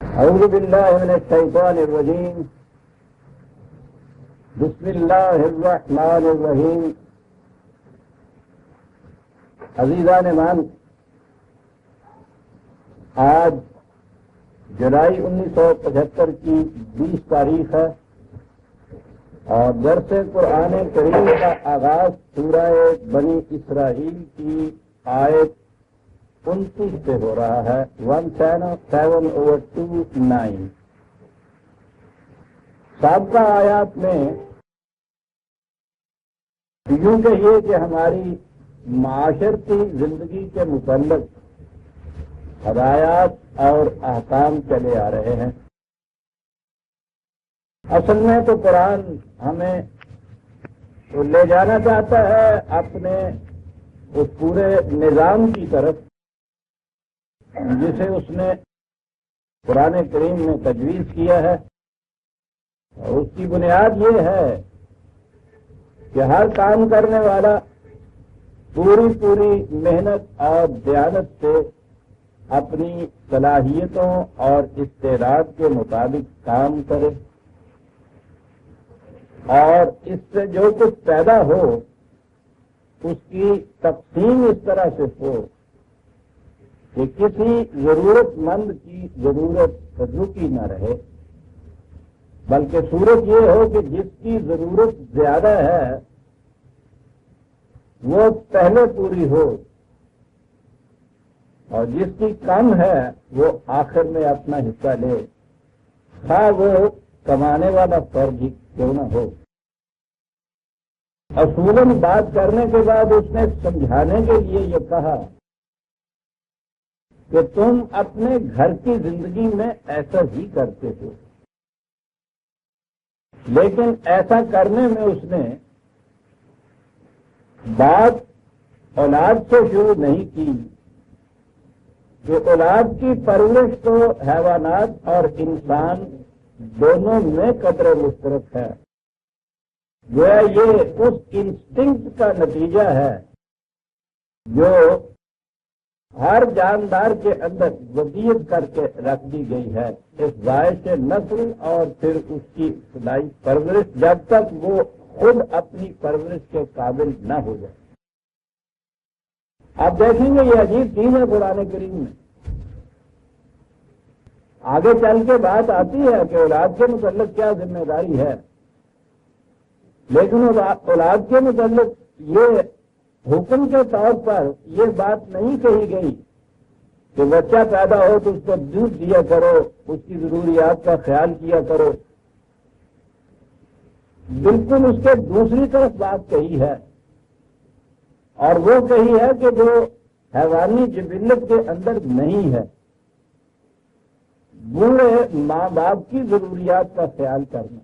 اعوذ باللہ من الشیطان الرجیم بسم اللہ الرحمن الرحیم. عزیزان مان، آج جولائی 1975 کی 20 تاریخ ہے اور درس قرآن کریم کا آغاز سورہ بنی اسرائیل کی آیت 29 سے ہو رہا ہے. 107/29. سابقہ آیات میں یوں کہیے کہ ہماری معاشرتی زندگی کے متعلق ہدایات اور احکام چلے آ رہے ہیں. اصل میں تو قرآن ہمیں لے جانا چاہتا ہے اپنے اس پورے نظام کی طرف جسے اس نے قرآن کریم میں تجویز کیا ہے. اور اس کی بنیاد یہ ہے کہ ہر کام کرنے والا پوری محنت اور دیانت سے اپنی صلاحیتوں اور استعداد کے مطابق کام کرے اور اس سے جو کچھ پیدا ہو اس کی تقسیم اس طرح سے ہو کہ کسی ضرورت مند کی ضرورت رکی نہ رہے، بلکہ صورت یہ ہو کہ جس کی ضرورت زیادہ ہے وہ پہلے پوری ہو اور جس کی کم ہے وہ آخر میں اپنا حصہ لے، خواہ وہ کمانے والا فرد ہی کیوں نہ ہو. اصولاً بات کرنے کے بعد اس نے سمجھانے کے لیے یہ کہا کہ تم اپنے گھر کی زندگی میں ایسا ہی کرتے ہو، لیکن ایسا کرنے میں اس نے بات اولاد سے شروع نہیں کی کہ اولاد کی پرورش تو حیوانات اور انسان دونوں میں قدر مشترک ہے. گویا یہ اس انسٹنکٹ کا نتیجہ ہے جو ہر جاندار کے اندر وصیت کر کے رکھ دی گئی ہے، اس باعث نسل اور پھر اس کی ابتدائی پرورش جب تک وہ خود اپنی پرورش کے قابل نہ ہو جائے. آپ دیکھیں گے یہ عجیب چیز ہے قرآن کریم میں. آگے چل کے بات آتی ہے کہ اولاد کے متعلق کیا ذمہ داری ہے، لیکن اولاد کے متعلق یہ حکم کے طور پر یہ بات نہیں کہی گئی کہ بچہ پیدا ہو تو اس کو دودھ دیا کرو، اس کی ضروریات کا خیال کیا کرو. بالکل اس کے دوسری طرف بات کہی ہے، اور وہ کہی ہے کہ جو حیوانی جبلت کے اندر نہیں ہے، بوڑھے ماں باپ کی ضروریات کا خیال کرنا.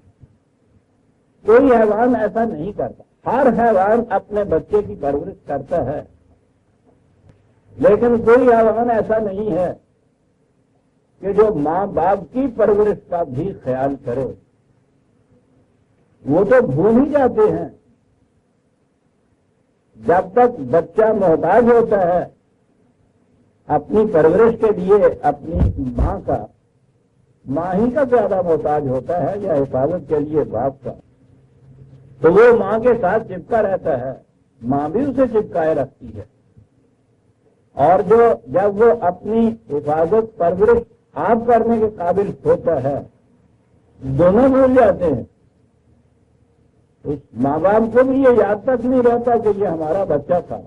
کوئی حیوان ایسا نہیں کرتا. ہر حیوان اپنے بچے کی پرورش کرتا ہے، لیکن کوئی حیوان ایسا نہیں ہے کہ جو ماں باپ کی پرورش کا بھی خیال کرے. وہ تو بھول ہی جاتے ہیں. جب تک بچہ محتاج ہوتا ہے اپنی پرورش کے لیے اپنی ماں کا، ماں ہی کا زیادہ محتاج ہوتا ہے یا حفاظت کے لیے باپ کا، تو وہ ماں کے ساتھ چپکا رہتا ہے، ماں بھی اسے چپکائے رکھتی ہے. اور جب وہ اپنی حفاظت پرورش آپ کرنے کے قابل ہوتا ہے دونوں بھول جاتے ہیں. اس ماں باپ کو بھی یہ یاد تک نہیں رہتا کہ یہ ہمارا بچہ تھا،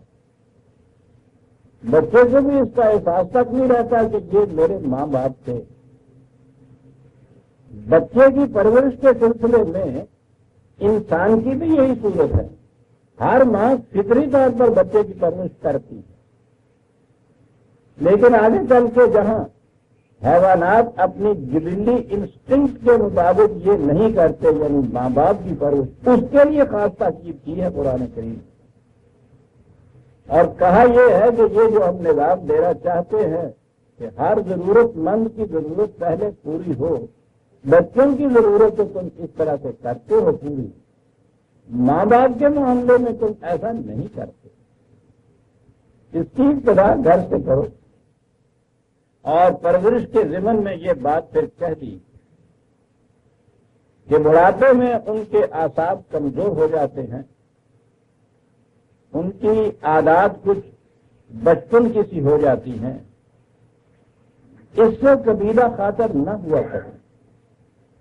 بچے کو بھی اس کا احساس تک نہیں رہتا کہ یہ میرے ماں باپ تھے. بچے کی پرورش کے سلسلے میں انسان کی بھی یہی صورت ہے. ہر ماں فطری طور پر بچے کی پرورش کرتی ہے، لیکن آگے چل کے جہاں حیوانات اپنی جبلی انسٹنکٹ کے مطابق یہ نہیں کرتے، یعنی ماں باپ کی پرورش، اس کے لیے خاص تاکید کی ہے قرآن کریم. اور کہا یہ ہے کہ یہ جو ہم نظام دینا چاہتے ہیں کہ ہر ضرورت مند کی ضرورت پہلے پوری ہو. بچوں کی ضرورت تو تم اس طرح سے کرتے ہو پوری، ماں باپ کے معاملے میں تم ایسا نہیں کرتے. اس کی ابتدا گھر سے کرو. اور پرورش کے ضمن میں یہ بات پھر کہہ دی کہ بڑھاپے میں ان کے اعصاب کمزور ہو جاتے ہیں، ان کی عادات کچھ بچپن کی سی ہو جاتی ہیں، اس سے کبیرہ خاطر نہ ہوا کرو،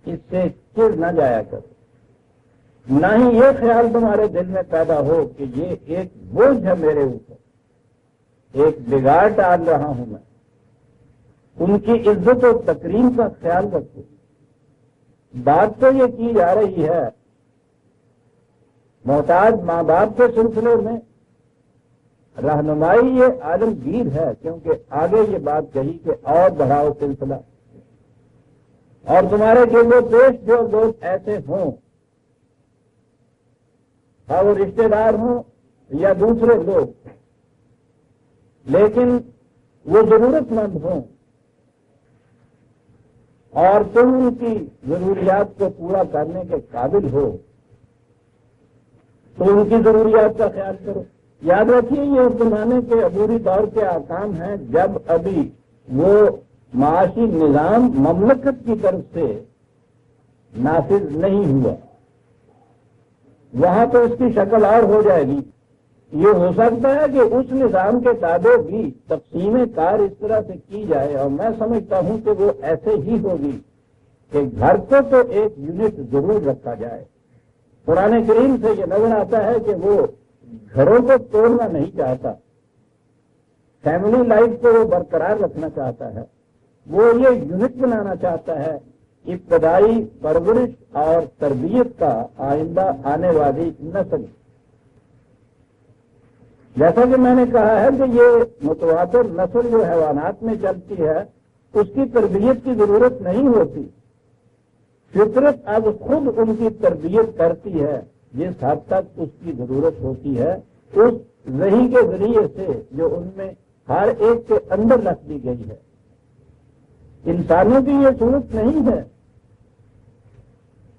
اس سے چڑ نہ جایا کرو، نہ ہی یہ خیال تمہارے دل میں پیدا ہو کہ یہ ایک بوجھ ہے میرے اوپر، ایک بگاڑ ڈال رہا ہوں میں۔ ان کی عزت و تکریم کا خیال رکھو۔ بات تو یہ کی جا رہی ہے محتاج ماں باپ کے سلسلے میں، رہنمائی یہ عالمگیر ہے، کیونکہ آگے یہ بات کہی کہ اور بڑھاؤ سلسلہ، اور تمہارے گرد و پیش جو لوگ ایسے ہوں، ہاں وہ رشتے دار ہوں یا دوسرے لوگ، لیکن وہ ضرورت مند ہوں اور تم ان کی ضروریات کو پورا کرنے کے قابل ہو تو ان کی ضروریات کا خیال کرو۔ یاد رکھیے یہ اس زمانے کے عبوری دور کے احکام ہیں جب ابھی وہ معاشی نظام مملکت کی طرف سے نافذ نہیں ہوا، وہاں تو اس کی شکل اور ہو جائے گی۔ یہ ہو سکتا ہے کہ اس نظام کے تابع بھی تقسیم کار اس طرح سے کی جائے، اور میں سمجھتا ہوں کہ وہ ایسے ہی ہوگی کہ گھر کو تو ایک یونٹ ضرور رکھا جائے۔ قرآن کریم سے یہ نظر آتا ہے کہ وہ گھروں کو توڑنا نہیں چاہتا، فیملی لائف کو وہ برقرار رکھنا چاہتا ہے، وہ یہ یونٹ بنانا چاہتا ہے، ابتدائی پرورش اور تربیت کا آئندہ آنے والی نسل۔ جیسا کہ میں نے کہا ہے کہ یہ متواتر نسل جو حیوانات میں چلتی ہے اس کی تربیت کی ضرورت نہیں ہوتی، فطرت اب خود ان کی تربیت کرتی ہے جس حد تک اس کی ضرورت ہوتی ہے، اس وحی کے ذریعے سے جو ان میں ہر ایک کے اندر رکھ دی گئی ہے۔ انسانوں کی یہ صورت نہیں ہے،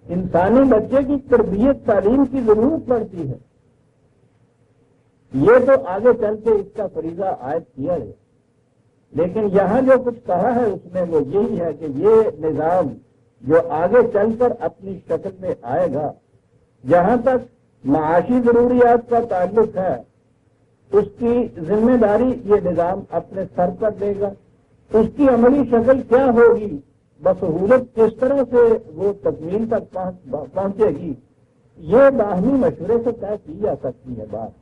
انسانی بچے کی تربیت تعلیم کی ضرورت پڑتی ہے۔ یہ تو آگے چل کے اس کا فریضہ عائد کیا ہے، لیکن یہاں جو کچھ کہا ہے اس میں وہ یہی ہے کہ یہ نظام جو آگے چل کر اپنی شکل میں آئے گا، جہاں تک معاشی ضروریات کا تعلق ہے اس کی ذمہ داری یہ نظام اپنے سر پر لے گا۔ اس کی عملی شکل کیا ہوگی، بسہولت کس طرح سے وہ تکمیل تک پہنچے گی، یہ باہمی مشورے سے طے کی جا سکتی ہے بات۔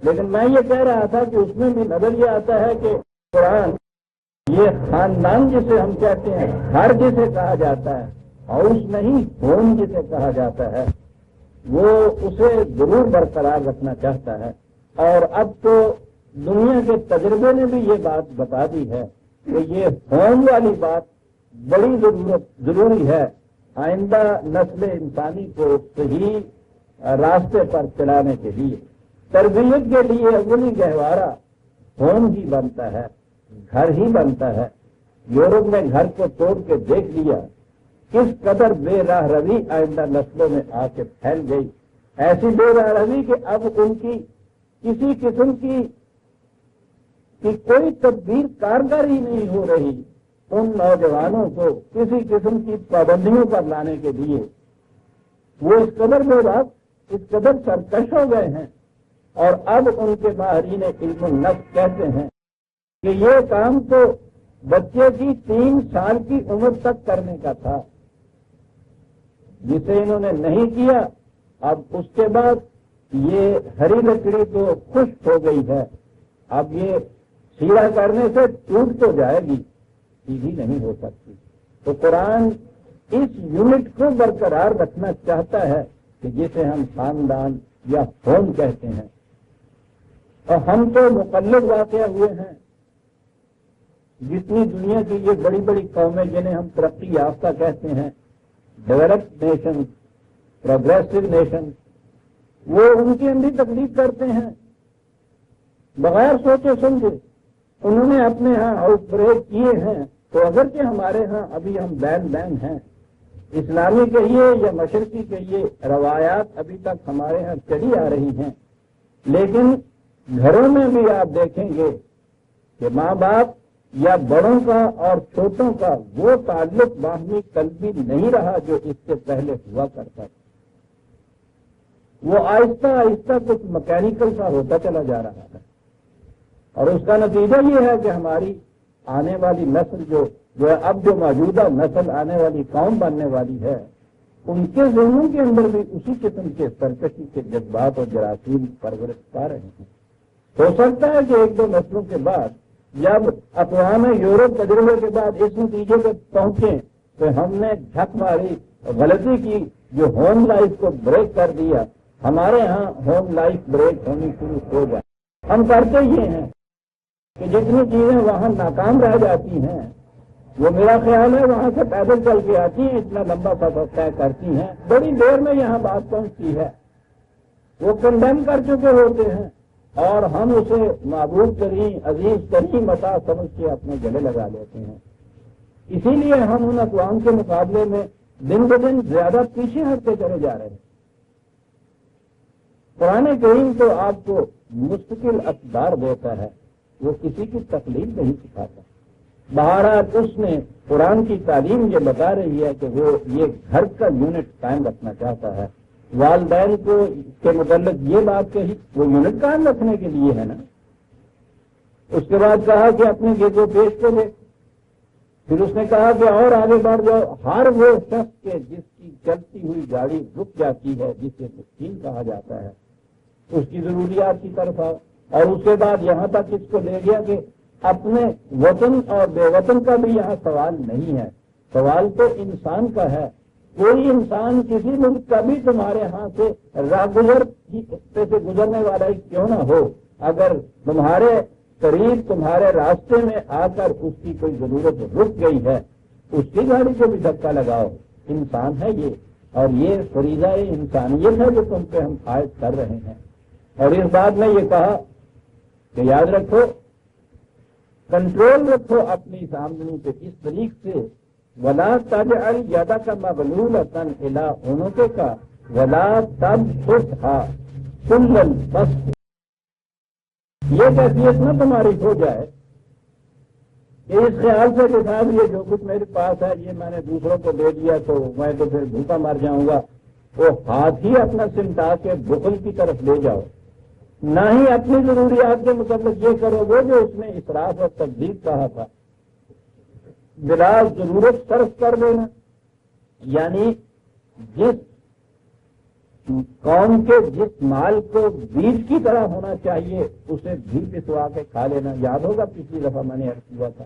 لیکن میں یہ کہہ رہا تھا کہ اس میں بھی نظر یہ آتا ہے کہ قرآن یہ خاندان جسے ہم کہتے ہیں، گھر جسے کہا جاتا ہے، ہاؤس نہیں ہوم جسے کہا جاتا ہے، وہ اسے ضرور برقرار رکھنا چاہتا ہے۔ اور اب تو دنیا کے تجربے نے بھی یہ بات بتا دی ہے کہ یہ ہوم والی بات بڑی ضروری ہے آئندہ نسل انسانی کو صحیح راستے پر چلانے کے لیے۔ تربیت کے لیے اولی گہوارہ ہوم ہی بنتا ہے، گھر ہی بنتا ہے۔ یورپ میں گھر کو توڑ کے دیکھ لیا کس قدر بے راہ روی آئندہ نسلوں میں آ کے پھیل گئی، ایسی بے راہ روی کہ اب ان کی کسی قسم کی کوئی تدبیر کارگر ہی نہیں ہو رہی ان نوجوانوں کو کسی قسم کی پابندیوں پر لانے کے لیے۔ وہ اس قدر بے وقت، اس قدر سرکش ہو گئے ہیں، اور اب ان کے ماہرین علم النفس کہتے ہیں کہ یہ کام تو بچے کی 3 سال کی عمر تک کرنے کا تھا، جسے انہوں نے نہیں کیا۔ اب اس کے بعد یہ ہری لکڑی تو خشک ہو گئی ہے، اب یہ سیڑھا کرنے سے ٹوٹ تو جائے گی، سیدھی نہیں ہو سکتی۔ تو قرآن اس یونٹ کو برقرار رکھنا چاہتا ہے کہ جسے ہم خاندان یا ہوم کہتے ہیں، اور ہم تو مقلد واقع ہوئے ہیں۔ جتنی دنیا کی یہ بڑی بڑی قومیں جنہیں ہم ترقی یافتہ کہتے ہیں، ڈیولپڈ نیشن، پروگریسو نیشن، وہ ان کی اندھی تقلید کرتے ہیں بغیر سوچے سمجھے۔ انہوں نے اپنے ہاں آؤٹ بریک کیے ہیں، تو اگرچہ ہمارے ہاں ابھی ہم بین ہیں، اسلامی کہیے یا مشرقی کہیے، روایات ابھی تک ہمارے ہاں چلی آ رہی ہیں، لیکن گھروں میں بھی آپ دیکھیں گے کہ ماں باپ یا بڑوں کا اور چھوٹوں کا وہ تعلق باہمی قلبی نہیں رہا جو اس سے پہلے ہوا کرتا تھا. وہ آہستہ آہستہ کچھ مکینیکل سا ہوتا چلا جا رہا ہے. اور اس کا نتیجہ یہ ہے کہ ہماری آنے والی نسل جو اب جو موجودہ نسل آنے والی قوم بننے والی ہے، ان کے ذہنوں کے اندر بھی اسی قسم کے سرکشی کے جذبات اور جراثیم پرورش پا رہے ہیں. ہو سکتا ہے کہ ایک دو نسلوں کے بعد جب اقوام یورپ تجربے کے بعد اس نتیجے پہ پہنچے تو ہم نے جھک ماری غلطی کی جو ہوم لائف کو بریک کر دیا. ہمارے ہاں ہوم لائف بریک ہونی شروع ہو جائے. ہم کرتے یہ ہیں کہ جتنی چیزیں وہاں ناکام رہ جاتی ہیں وہ میرا خیال ہے وہاں سے پیدل چل کے آتی ہیں، اتنا لمبا سفر طے کرتی ہیں، بڑی دیر میں یہاں بات پہنچتی ہے. وہ کنڈیم کر چکے ہوتے ہیں اور ہم اسے معبود ترین عزیز ترین متاع سمجھ کے اپنے گلے لگا لیتے ہیں. اسی لیے ہم ان اقوام کے مقابلے میں دن بدن زیادہ پیچھے ہٹتے چلے جا رہے ہیں. قرآن کریم تو آپ کو مستقل اقدار دیتا ہے، وہ کسی کی تقلید نہیں سکھاتا. بہرحال اس نے قرآن کی تعلیم یہ بتا رہی ہے کہ وہ یہ گھر کا یونٹ قائم رکھنا چاہتا ہے. والدین کو کے متعلق یہ بات کہی، وہ یونٹ قائم رکھنے کے لیے ہے نا. اس کے بعد کہا کہ اپنے گرد و پیش کو لے. پھر اس نے کہا کہ اور آگے بڑھ جاؤ. ہر وہ شخص کے جس کی چلتی ہوئی گاڑی رک جاتی ہے، جسے مسکین کہا جاتا ہے، اس کی ضروریات کی طرف آؤ. اور اس کے بعد یہاں تک اس کو لے گیا کہ اپنے وطن اور بے وطن کا بھی یہاں سوال نہیں ہے، سوال تو انسان کا ہے. کوئی انسان کسی ملک کا بھی تمہارے ہاں سے راہ گزر سے گزرنے والا ہی کیوں نہ ہو، اگر تمہارے قریب تمہارے راستے میں آ کر اس کی کوئی ضرورت رک گئی ہے، اس کی گاڑی کو بھی دھکا لگاؤ. انسان ہے یہ، اور یہ فریضہ انسانیت ہے جو تم پہ ہم عائد کر رہے ہیں. اور اس بات میں یہ کہا کہ یاد رکھو، کنٹرول رکھو اپنی اس آمدنی پہ اس طریقے سے، ولا تجعل یدک مغلولۃ الی عنقک ولا تبسطھا کل البسط. یہ کیفیت نہ تمہاری ہو جائے کہ اس خیال سے کہ صاحب یہ جو کچھ میرے پاس ہے یہ میں نے دوسروں کو دے دیا تو میں تو پھر بھوکا مر جاؤں گا. وہ ہاتھ ہی اپنا سمٹا کے بخل کی طرف لے جاؤ. نہ ہی اپنی ضروریات کے مطابق یہ کرو گے جو اس نے اسراف اور تبذیر کہا تھا. بلا ضرورت صرف کر دینا، یعنی جس قوم کے جس مال کو بیج کی طرح ہونا چاہیے اسے بھی پسوا کے کھا لینا. یاد ہوگا پچھلی دفعہ میں نے عرض کیا تھا.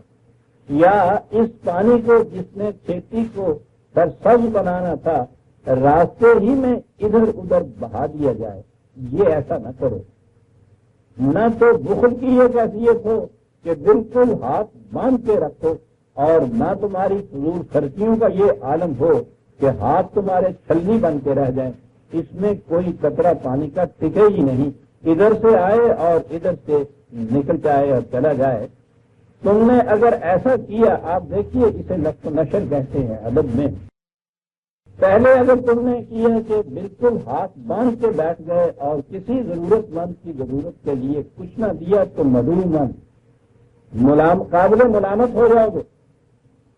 یا اس پانی کو جس نے کھیتی کو سرسبز بنانا تھا راستے ہی میں ادھر ادھر بہا دیا جائے. یہ ایسا نہ کرو. نہ تو بخل کی یہ کیفیت ہو کہ بالکل ہاتھ باندھ کے رکھو، اور نہ تمہاری فضول خرچیوں کا یہ عالم ہو کہ ہاتھ تمہارے چھلنی بن کے رہ جائیں. اس میں کوئی قطرہ پانی کا ٹکے ہی نہیں، ادھر سے آئے اور ادھر سے نکل جائے اور چلا جائے. تم نے اگر ایسا کیا، آپ دیکھیے اسے نقص و نشر کہتے ہیں ادب میں. پہلے اگر تم نے کیا کہ بالکل ہاتھ باندھ کے بیٹھ گئے اور کسی ضرورت مند کی ضرورت کے لیے کچھ نہ دیا تو ملوم قابل ملامت ہو جاؤ گے.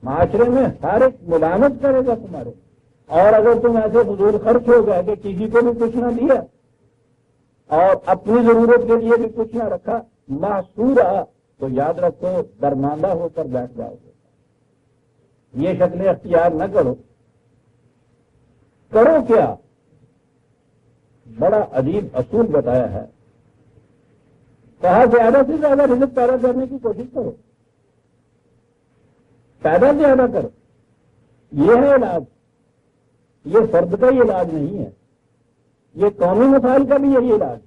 معاشرے میں ہر ایک ملامت کرے گا تمہارے. اور اگر تم ایسے فضول خرچ ہو گئے کہ کسی کو بھی کچھ نہ دیا اور اپنی ضرورت کے لیے بھی کچھ نہ رکھا، محصورا، تو یاد رکھو درماندہ ہو کر بیٹھ جاؤ گے. یہ شکلیں اختیار نہ کرو. کرو کیا؟ بڑا عجیب اصول بتایا ہے. کہا زیادہ سے زیادہ رزق پیدا کرنے کی کوشش کرو. پیدا زیادہ کرو. یہ ہے علاج. یہ فرد کا ہی علاج نہیں ہے، یہ قومی مسائل کا بھی یہی علاج.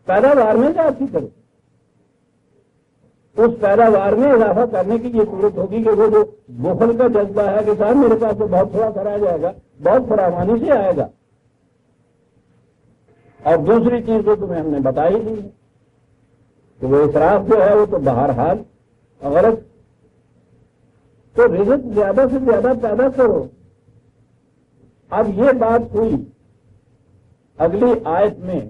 پیداوار میں زیادتی کرو. اس پیداوار میں اضافہ کرنے کی یہ صورت ہوگی کہ وہ جو بخل کا جذبہ ہے کہ صاحب میرے پاس تو بہت تھوڑا کرا جائے گا، بہت فراوانی سے آئے گا. اور دوسری چیز تو تمہیں ہم نے بتائی دی ہے کہ وہ اسراف جو ہے وہ تو بہرحال غلط. تو رزق زیادہ سے زیادہ پیدا کرو. اب یہ بات ہوئی اگلی آیت میں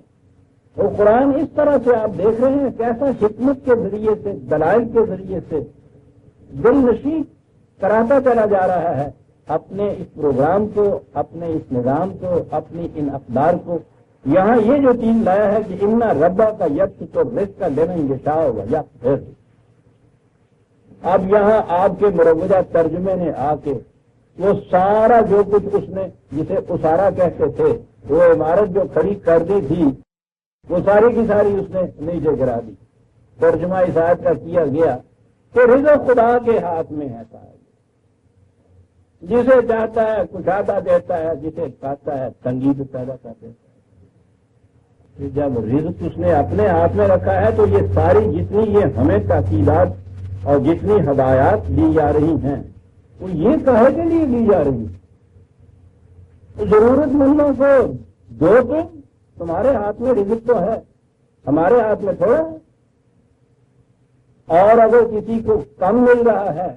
وہ قرآن اس طرح سے آپ دیکھ رہے ہیں کیسا حکمت کے ذریعے سے، دلائل کے ذریعے سے دل نشیں کراتا چلا جا رہا ہے اپنے اس پروگرام کو، اپنے اس نظام کو، اپنی ان اقدار کو. یہاں یہ جو چیز لایا ہے کہ امنا ربا کا یکس تو رزق کا لینا انگشا ہوگا یا پھر. اب یہاں آپ کے مروجہ ترجمے نے آ کے وہ سارا جو کچھ اس نے جسے اسارا کہتے تھے، وہ عمارت جو کھڑی کر دی تھی، وہ ساری کی ساری اس نے نیچے گرا دی. ترجمہ اس آیت کا کیا گیا کہ رزق خدا کے ہاتھ میں ہے صاحب، جسے چاہتا ہے کشادہ دیتا ہے، جسے چاہتا ہے تنگی پیدا کر دیتا ہے. جب رزق اس نے اپنے ہاتھ میں رکھا ہے تو یہ ساری جتنی یہ ہمیں تاکیدات اور جتنی ہدایات دی جا رہی ہیں وہ یہ کہے کے لیے دی جا رہی ہے. ضرورت مندوں کو دو، تمہارے ہاتھ میں رزق تو ہے، ہمارے ہاتھ میں تھوڑا ہے. اور اگر کسی کو کم مل رہا ہے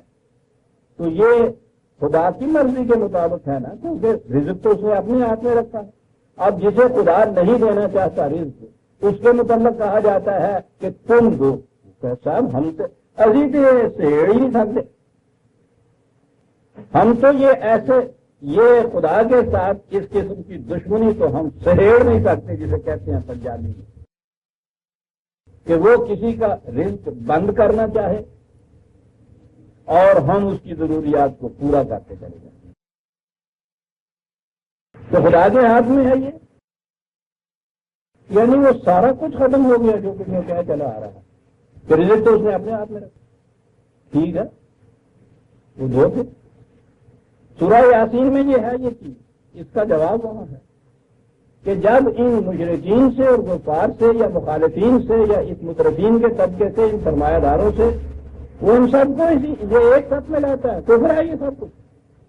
تو یہ خدا کی مرضی کے مطابق ہے نا، کیونکہ رزق تو اس نے اپنے ہاتھ میں رکھا ہے. اب جسے خدا نہیں دینا چاہتا رزق، اس کے متعلق کہا جاتا ہے کہ تم دو. صاحب ہم تو ابھی تو سہیڑ ہی نہیں سکتے، ہم تو یہ ایسے یہ خدا کے ساتھ اس قسم کی دشمنی تو ہم سہیڑ نہیں سکتے، جسے کہتے ہیں پنجابی میں، کہ وہ کسی کا رزق بند کرنا چاہے اور ہم اس کی ضروریات کو پورا کرتے چلے جائیں. تو خدا کے ہاتھ میں ہے یہ، یعنی وہ سارا کچھ ختم ہو گیا جو کچھ وہ کیا چلا آ رہا ہے کہ رزق تو اس نے اپنے ہاتھ میں رکھا. ٹھیک ہے، وہ دو تھے. سورہ یاسین میں یہ ہے یہ چیز، اس کا جواب وہاں ہے کہ جب ان مشرکین سے اور کفار سے یا مخالفین سے یا اس مترفین کے طبقے سے، ان سرمایہ داروں سے، وہ ان سب کو یہ ایک ساتھ میں لاتا ہے. کفر ہے یہ سب کچھ.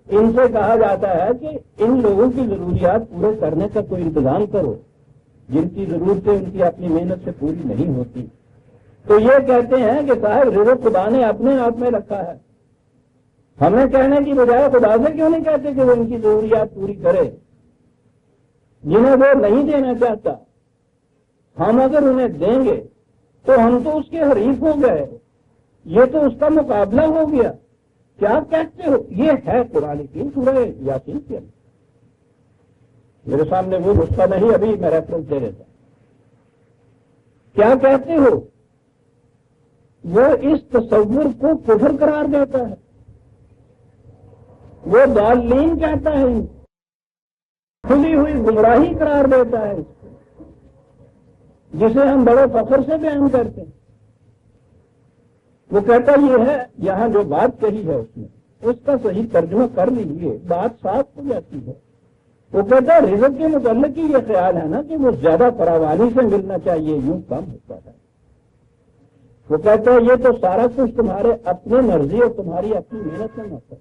ان سے کہا جاتا ہے کہ ان لوگوں کی ضروریات پورے کرنے کا کوئی انتظام کرو، جن کی ضرورتیں ان کی اپنی محنت سے پوری نہیں ہوتی. تو یہ کہتے ہیں کہ صاحب رزق خدا نے اپنے ہاتھ میں رکھا ہے. ہمیں کہنے کی بجائے خدا سے کیوں نہیں کہتے کہ وہ ان کی ضروریات پوری کرے؟ جنہیں وہ نہیں دینا چاہتا ہم اگر انہیں دیں گے تو ہم تو اس کے حریف ہو گئے، یہ تو اس کا مقابلہ ہو گیا. کیا کہتے ہو؟ یہ ہے قرآن کی سورہ یاسین کے اندر. میرے سامنے وہ نسخہ نہیں، ابھی میں ریفرنس دے دیتا. کیا کہتے ہو؟ وہ اس تصور کو کفر قرار دیتا ہے، وہ ضالین کہتا ہے، کھلی ہوئی گمراہی قرار دیتا ہے، جسے ہم بڑے فخر سے بیان کرتے ہیں. وہ کہتا یہ ہے، یہاں جو بات کہی ہے اس نے اس کا صحیح ترجمہ کر لیجیے، بات صاف ہو جاتی ہے. وہ کہتا ہے رزق کے متعلق ہی یہ خیال ہے نا کہ وہ زیادہ فراوانی سے ملنا چاہیے، یوں کم ہوتا ہے. وہ کہتا ہے یہ تو سارا کچھ تمہارے اپنے مرضی اور تمہاری اپنی محنت میں ہوتا ہے.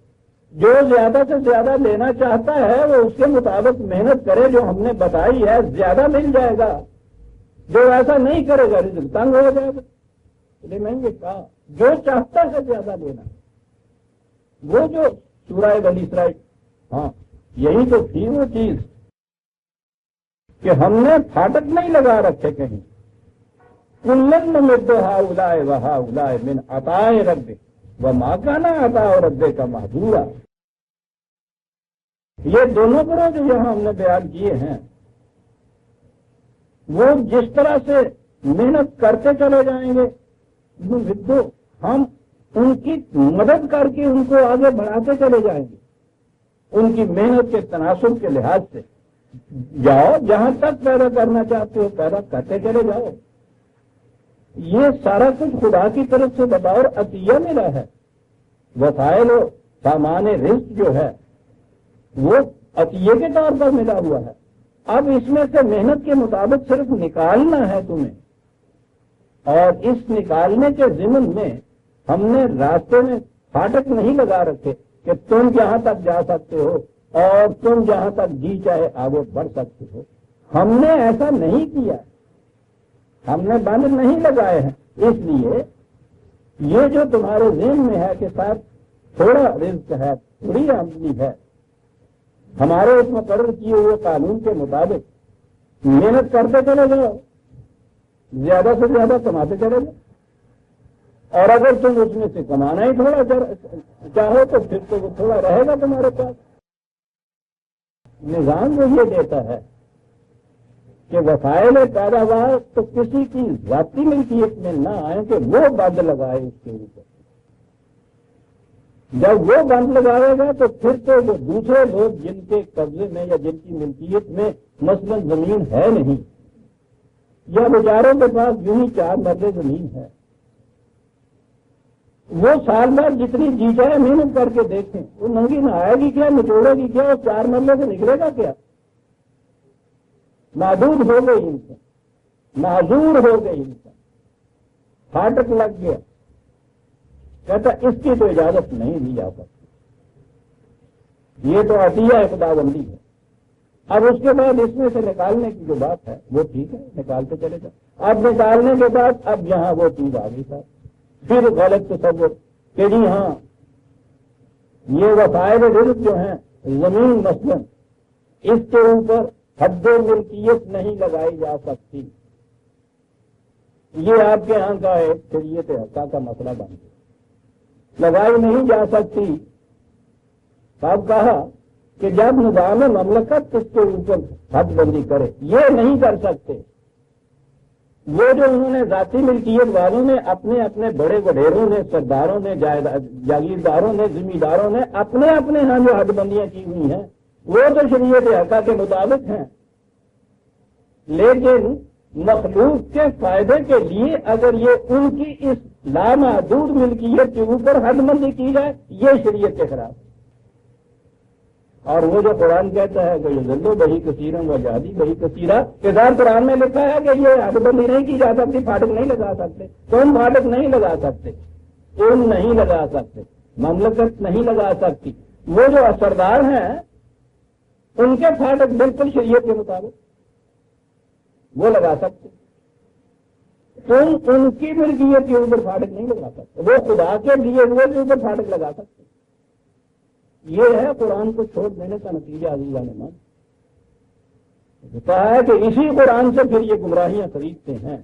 جو زیادہ سے زیادہ لینا چاہتا ہے وہ اس کے مطابق محنت کرے جو ہم نے بتائی ہے، زیادہ مل جائے گا. جو ایسا نہیں کرے گا رزق تنگ ہو جائے گا. مہنگے کہا جو چاہتا ہے زیادہ لینا، وہ جو سورہ بنی اسرائیل، ہاں یہی تو تھی وہ چیز کہ ہم نے پھاٹک نہیں لگا رکھے کہیں. کلن نمد ہؤلاء وہؤلاء من عطاء ربک وما کان عطاء ربک محظورا. یہ دونوں گروہ جو یہاں ہم نے بیان کیے ہیں، وہ جس طرح سے محنت کرتے چلے جائیں گے، ہم ان کی مدد کر کے ان کو آگے بڑھاتے چلے جائیں گے. ان کی محنت کے تناسب کے لحاظ سے جاؤ، جہاں تک پیدا کرنا چاہتے ہو پیدا کرتے چلے جاؤ. یہ سارا کچھ خدا کی طرف سے بطور عطیہ ملا ہے. وسائل و سامان رزق جو ہے وہ عطیے کے طور پر ملا ہوا ہے. اب اس میں سے محنت کے مطابق صرف نکالنا ہے تمہیں، اور اس نکالنے کے ضمن میں ہم نے راستے میں پھاٹک نہیں لگا رکھے کہ تم جہاں تک جا سکتے ہو اور تم جہاں تک جی چاہے آگے بڑھ سکتے ہو. ہم نے ایسا نہیں کیا، ہم نے بند نہیں لگائے ہیں. اس لیے یہ جو تمہارے ذہن میں ہے کہ صاحب تھوڑا رزق ہے، تھوڑی آمدنی ہے، ہمارے اس مقرر کیے ہوئے قانون کے مطابق محنت کرتے چلے جاؤ زیادہ سے زیادہ کماتے چلے جائیں، اور اگر تم اس میں سے کمانا ہی تھوڑا چاہو تو پھر تو وہ تھوڑا رہے گا تمہارے پاس۔ نظام وہ یہ دیتا ہے کہ وسائل پیداوار تو کسی کی ذاتی ملکیت میں نہ آئے کہ وہ بند لگائے اس کے اوپر۔ جب وہ بند لگائے گا تو پھر تو وہ دوسرے لوگ جن کے قبضے میں یا جن کی ملکیت میں مثلاً زمین ہے نہیں، یا بیچاروں کے پاس یوں ہی 4 مرلے زمین ہے، وہ سال بھر جتنی جی چاہے محنت کر کے دیکھیں، وہ ننگی نہ آئے گی کیا، نچوڑے گی کیا، اور 4 مرلے سے نکلے گا کیا؟ محدود ہو گئی انسان، معذور ہو گئی انسان، پھاٹک لگ گیا، کہتا اس کی تو اجازت نہیں دی جا سکتی، یہ تو عطیہ خداوندی ہے۔ اب اس کے بعد اس میں سے نکالنے کی جو بات ہے وہ ٹھیک ہے، نکالتے چلے جائیں۔ اب نکالنے کے بعد اب یہاں وہ چیز آ گئی صاحب، پھر غلط تصور کہ جی ہاں یہ وسائل رزق جو ہیں، زمین مثلاً اس کے اوپر حد ملکیت نہیں لگائی جا سکتی، یہ آپ کے یہاں کا ایک شریعت حقہ کا مسئلہ بن گیا، لگائی نہیں جا سکتی۔ صاحب کہا کہ جب نظام مملکت اس کے اوپر حد بندی کرے، یہ نہیں کر سکتے۔ وہ جو انہوں نے ذاتی ملکیت والوں نے اپنے اپنے بڑے وڈیروں نے، سرداروں نے، جاگیرداروں نے، زمینداروں نے اپنے اپنے ہاں جو حد بندیاں کی ہوئی ہیں وہ تو شریعت حقہ کے مطابق ہیں، لیکن مخلوق کے فائدے کے لیے اگر یہ ان کی اس لامحدود ملکیت کے اوپر حد بندی کی جائے، یہ شریعت کے خلاف ہے۔ اور وہ جو قرآن کہتا ہے کہ یہ ذلو بہی کثیروں و جہادی بہی کثیرہ، کے ساتھ قرآن میں لکھا ہے کہ یہ حد بندی نہیں کی جا سکتی، پھاٹک نہیں لگا سکتے، تم پھاٹک نہیں لگا سکتے، تم نہیں لگا سکتے، مملکت نہیں لگا سکتی۔ وہ جو سردار ہیں ان کے پھاٹک بالکل شریعت کے مطابق وہ لگا سکتے، تم ان کی ملکیت کے اوپر پھاٹک نہیں لگا سکتے، وہ خدا کے لیے ہوئے کے اوپر پھاٹک لگا سکتے۔ یہ ہے قرآن کو چھوڑ دینے کا نتیجہ عزیزان ایمان۔ کہا ہے کہ اسی قرآن سے پھر یہ گمراہیاں خریدتے ہیں،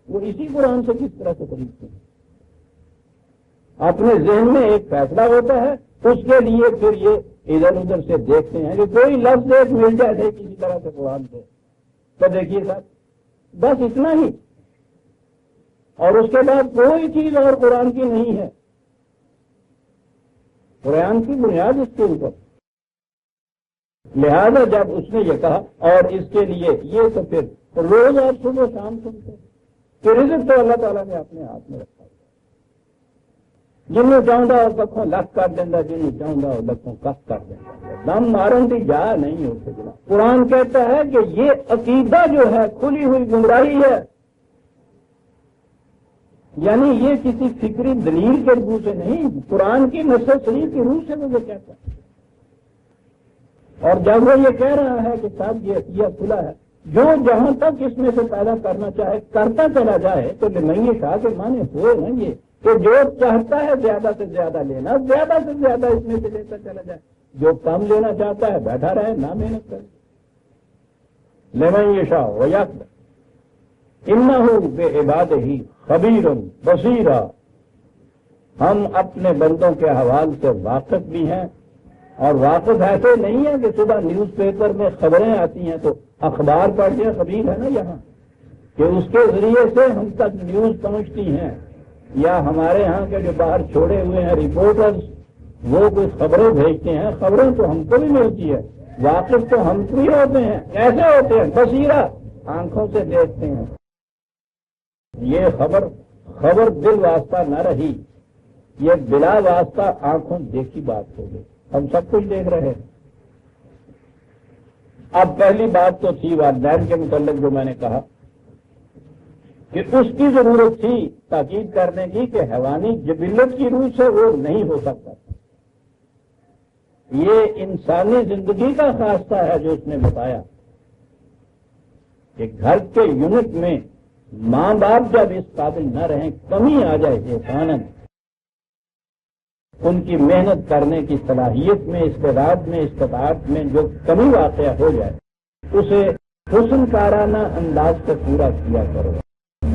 وہ اسی قرآن سے کس طرح سے خریدتے ہیں؟ اپنے ذہن میں ایک فیصلہ ہوتا ہے، اس کے لیے پھر یہ ادھر ادھر سے دیکھتے ہیں کہ کوئی لفظ ایک مل جائے کسی طرح سے قرآن سے، تو دیکھیے صاحب بس اتنا ہی، اور اس کے بعد کوئی چیز اور قرآن کی نہیں ہے۔ قرآن کی بنیاد اس کے اوپر، لہذا جب اس نے یہ کہا اور اس کے لیے یہ تو پھر روز اور صبح شام سنتے کہ رزق تو اللہ تعالیٰ نے اپنے ہاتھ میں رکھا ہے، جنوں چاہتا اور لکھوں لکھ کر دینا، جنوں چاہتا اور لکھوں کس کر دینا، دم مارن کی جا نہیں ہوتے جناب۔ قرآن کہتا ہے کہ یہ عقیدہ جو ہے کھلی ہوئی گمراہی ہے، یعنی یہ کسی فکری دلیل کے روح سے نہیں، قرآن کی نص شریف کی روح سے وہ یہ کہتا ہے۔ اور جب وہ یہ کہہ رہا ہے کہ صاحب یہ عطیہ کھلا ہے، جو جہاں تک اس میں سے پیدا کرنا چاہے کرتا چلا جائے، تو لمحے شاہ کے معنی ہوئے نا یہ کہ جو چاہتا ہے زیادہ سے زیادہ لینا، زیادہ سے زیادہ اس میں سے لیتا چلا جائے، جو کم لینا چاہتا ہے بیٹھا رہے، نہ محنت کرے۔ لمحے شاہ و یقین انہ بعبادہ خبیر بصیر، ہم اپنے بندوں کے حوال سے واقف بھی ہیں، اور واقف ایسے نہیں ہے کہ صبح نیوز پیپر میں خبریں آتی ہیں تو اخبار پڑھ کے خبیر ہے نا یہاں، کہ اس کے ذریعے سے ہم تک نیوز پہنچتی ہیں، یا ہمارے ہاں کے جو باہر چھوڑے ہوئے ہیں رپورٹرز وہ کچھ خبریں بھیجتے ہیں، خبریں تو ہم کو بھی ملتی ہے، واقف تو ہم بھی ہوتے ہیں۔ کیسے ہوتے ہیں؟ بصیرہ، آنکھوں سے دیکھتے ہیں۔ یہ خبر دل واسطہ نہ رہی، یہ بلا واسطہ آنکھوں دیکھی بات ہو گئی، ہم سب کچھ دیکھ رہے ہیں۔ اب پہلی بات تو تھی والدین کے متعلق جو میں نے کہا کہ اس کی ضرورت تھی تاکید کرنے کی کہ حیوانی جبلت کی روح سے وہ نہیں ہو سکتا، یہ انسانی زندگی کا خاصہ ہے جو اس نے بتایا کہ گھر کے یونٹ میں ماں باپ جب اس قابل نہ رہیں، کمی آ جائے احساناً ان کی محنت کرنے کی صلاحیت میں، استعداد میں، استطاعت میں جو کمی واقع ہو جائے، اسے حسن کارانہ انداز سے پورا کیا کرو۔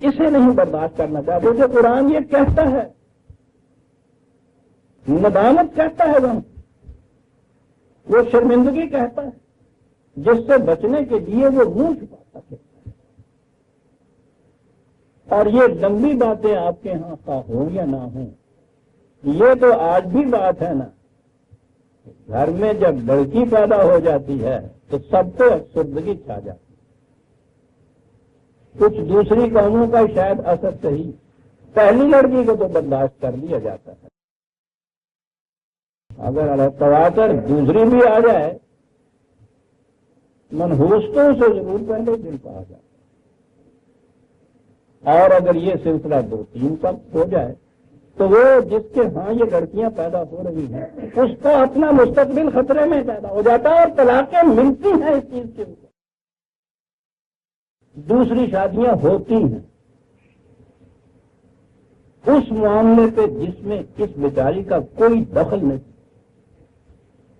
اسے نہیں برداشت کرنا چاہتے جو قرآن یہ کہتا ہے، ندامت کہتا ہے، وہ شرمندگی کہتا ہے، جس سے بچنے کے لیے وہ منہ چھپاتا ہے۔ اور یہ لمبی باتیں آپ کے ہاں خواہ ہوں یا نہ ہوں، یہ تو آج بھی بات ہے نا، گھر میں جب لڑکی پیدا ہو جاتی ہے تو سب کو افسردگی چھا جاتی ہے۔ کچھ دوسری قوموں کا شاید اثر صحیح، پہلی لڑکی کو تو برداشت کر لیا جاتا ہے، اگر تواتر دوسری بھی آ جائے منحوستوں سے ضرور پہلے دن کہا جائے، اور اگر یہ سلسلہ 2-3 تک ہو جائے تو وہ جس کے ہاں یہ لڑکیاں پیدا ہو رہی ہیں اس کو اپنا مستقبل خطرے میں پیدا ہو جاتا ہے، اور طلاقیں ملتی ہیں اس چیز کے اوپر، دوسری شادیاں ہوتی ہیں اس معاملے پہ جس میں اس بیچاری کا کوئی دخل نہیں۔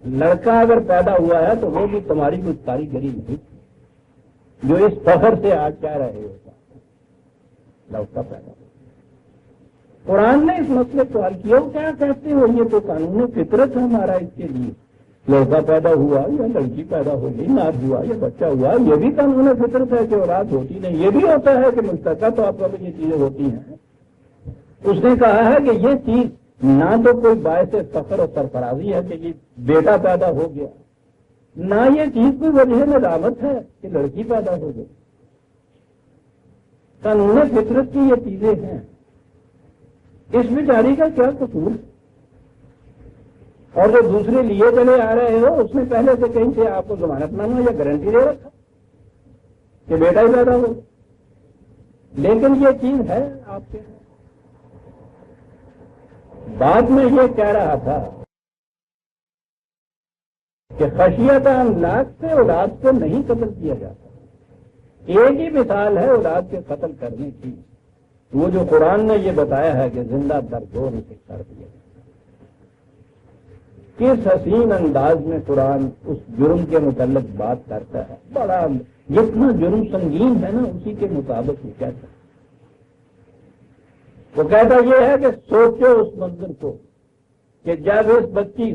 لڑکا اگر پیدا ہوا ہے تو وہ بھی تمہاری کوئی کاریگری نہیں جو اس فخر سے آج کہہ رہے ہوتا لڑکا پیدا ہوا۔ قرآن نے اس مسئلے کو حل کیا، وہ کیا کہتے ہو، یہ تو قانون فطرت ہے ہمارا، اس کے لیے لڑکا پیدا ہوا یا لڑکی پیدا ہو گئی، نات ہوا یا بچہ ہوا، یہ بھی قانون فطرت ہے کہ اولاد ہوتی نہیں، یہ بھی ہوتا ہے کہ مشترکہ طور پر یہ چیزیں ہوتی ہیں۔ اس نے کہا ہے کہ یہ چیز نہ تو کوئی باعث فخر اور سرفرازی ہے کہ یہ بیٹا پیدا ہو گیا، نہ یہ چیز کوئی وجہ ندامت ہے کہ لڑکی پیدا ہو گئی۔ قانون فطرت کی یہ چیزیں ہیں، اس بیچاری کا کیا قصور؟ اور جو دوسرے لیے چلے آ رہے ہو اس نے پہلے سے کہیں سے آپ کو ضمانت نامہ یا گارنٹی دے رکھا کہ بیٹا ہی پیدا ہو، لیکن یہ چیز ہے آپ کے بعد میں یہ کہہ رہا تھا کہ خشیت املاک سے اولاد کو نہیں قتل کیا جاتا۔ ایک ہی مثال ہے اولاد کے قتل کرنے کی، وہ جو قرآن نے یہ بتایا ہے کہ زندہ دردور اسے کر دیا۔ کس حسین انداز میں قرآن اس جرم کے متعلق بات کرتا ہے، بڑا جتنا جرم سنگین ہے نا اسی کے مطابق وہ کہتا ہے۔ وہ کہتا یہ ہے کہ سوچو اس منظر کو کہ جب اس بچی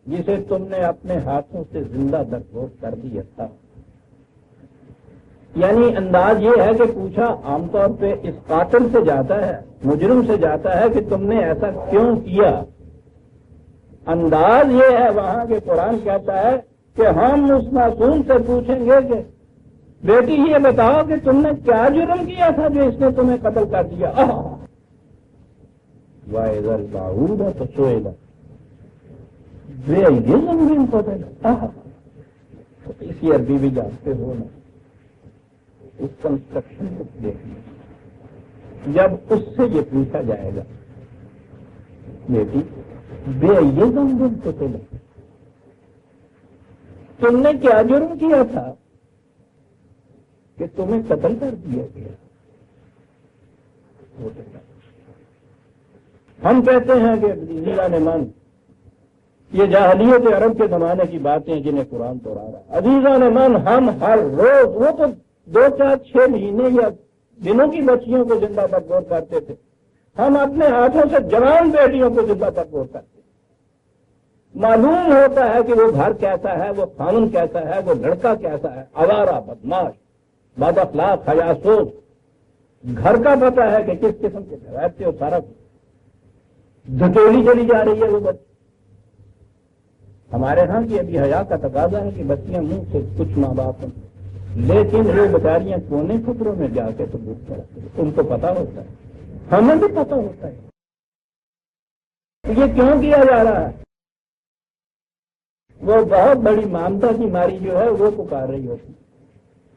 جسے تم نے اپنے ہاتھوں سے زندہ دردور کر دیا تھا، یعنی انداز یہ ہے کہ پوچھا عام طور پہ اس قاتل سے جاتا ہے، مجرم سے جاتا ہے کہ تم نے ایسا کیوں کیا۔ انداز یہ ہے وہاں کے قرآن کہتا ہے کہ ہم اس معصوم سے پوچھیں گے کہ بیٹی یہ بتاؤ کہ تم نے کیا جرم کیا تھا جو اس نے تمہیں قتل کر دیا۔ وَإِذَا الْبَعُوضَ سُئِلَتْ بِأَيِّ ذَنبٍ قُتِلَتْ۔ اسی عربی بھی جانتے ہو نا، اس کنسٹرکشن کو دیکھنا، جب اس سے یہ پوچھا جائے گا بیٹی بِأَيِّ ذَنبٍ قُتِلَتْ، تم نے کیا جرم کیا تھا کہ تمہیں قتل کر دیا گیا۔ ہم کہتے ہیں کہ عزیزان من، یہ جاہلیت عرب کے زمانے کی باتیں جنہیں قرآن دوہرا رہا ہے۔ عزیزان من، ہم ہر روز، وہ تو 2, 4, 6 مہینے یا دنوں کی بچیوں کو زندہ دردور کرتے تھے، ہم اپنے ہاتھوں سے جوان بیٹیوں کو زندہ دردور کرتے تھے۔ معلوم ہوتا ہے کہ وہ گھر کیسا ہے، وہ خامن کیسا ہے، وہ لڑکا کیسا ہے، آوارہ، بدماش، بد اخلاق، حیاسوس، گھر کا پتہ ہے کہ کس قسم کے رہتے ہو، سارا دھکیلی چلی جا رہی ہے وہ بچی۔ ہمارے ہاں کی ابھی حیا کا تقاضا ہے کہ بچیاں منہ سے کچھ ماں باپ ہیں، لیکن وہ بیچاریاں کونے خطروں میں جا کے تو بھوک کرتے ہیں، ان کو پتا ہوتا ہے، ہمیں بھی پتا ہوتا ہے یہ کیوں کیا جا رہا ہے۔ وہ بہت بڑی مامتا کی ماری جو ہے وہ پکار رہی ہوتی،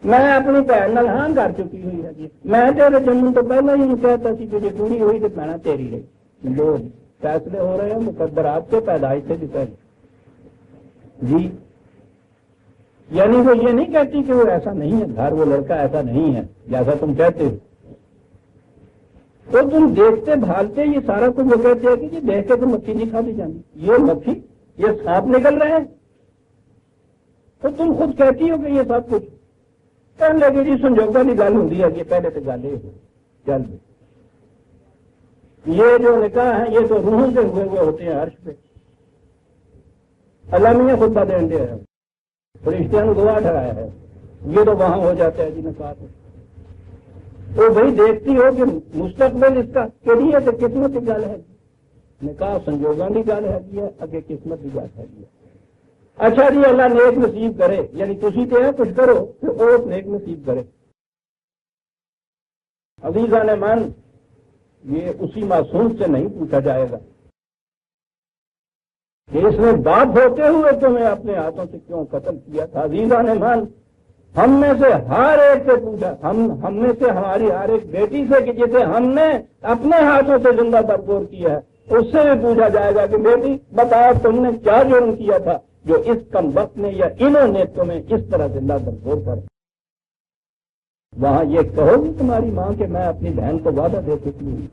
میں اپنی بہن نال ہاں کر چکی ہوئی ہے جی، میں تیرے جنم تو پہلے ہی کہتا سی کہ جی پوری ہوئی تو بہنا تیری رہی۔ دو فیصلے ہو رہے ہیں مقدرات کے پیدائش سے بھی پہلے جی، یعنی وہ یہ نہیں کہتی کہ وہ ایسا نہیں ہے گھر، وہ لڑکا ایسا نہیں ہے جیسا تم کہتے ہو، تو تم دیکھتے بھالتے یہ سارا کچھ وہ کہتے ہیں کہ جی دیکھ کے تو مکھی نہیں کھا دی جاتی، یہ مکھی، یہ سانپ نکل رہے ہیں، تو تم خود کہتی ہو کہ یہ سب کچھ کہنے لگے جی سنجوگا کی گل ہوں کہ پہلے تو گل یہ ہو چل یہ جو نکاح ہے یہ تو روحوں سے ہوئے ہوتے ہیں عرش پہ. اللہ میاں خطبہ دین دیا ہے, فرشتوں نے گواہ ٹھہرایا ہے, یہ تو وہاں ہو جاتا ہے جی نکاح پہ. تو بھائی دیکھتی ہو کہ مستقبل اس کا کہڑی ہے تو قسمت کی گل ہے, نکاح سنجوگاں کی گل ہے اگے قسمت کی گل ہے. اچھا جی اللہ نیک نصیب کرے, یعنی تسی تو ہے کچھ کرو تو وہ نیک نصیب کرے. عزیزان من, یہ اسی معصوم سے نہیں پوچھا جائے گا کہ اس نے باپ ہوتے ہوئے تمہیں اپنے ہاتھوں سے کیوں قتل کیا تھا. عزیزان من, ہم میں سے ہر ایک سے پوچھا, ہم میں سے ہماری ہر ایک بیٹی سے کہ جسے ہم نے اپنے ہاتھوں سے زندہ برپور کیا ہے, اس سے بھی پوچھا جائے گا کہ بیٹی بتاؤ تم نے کیا جرم کیا تھا جو اس کم وقت نے یا انہوں نے تمہیں اس طرح زندہ برپور کر. وہاں یہ کہو گی تمہاری ماں کہ میں اپنی بہن کو وعدہ دے چکی ہوں.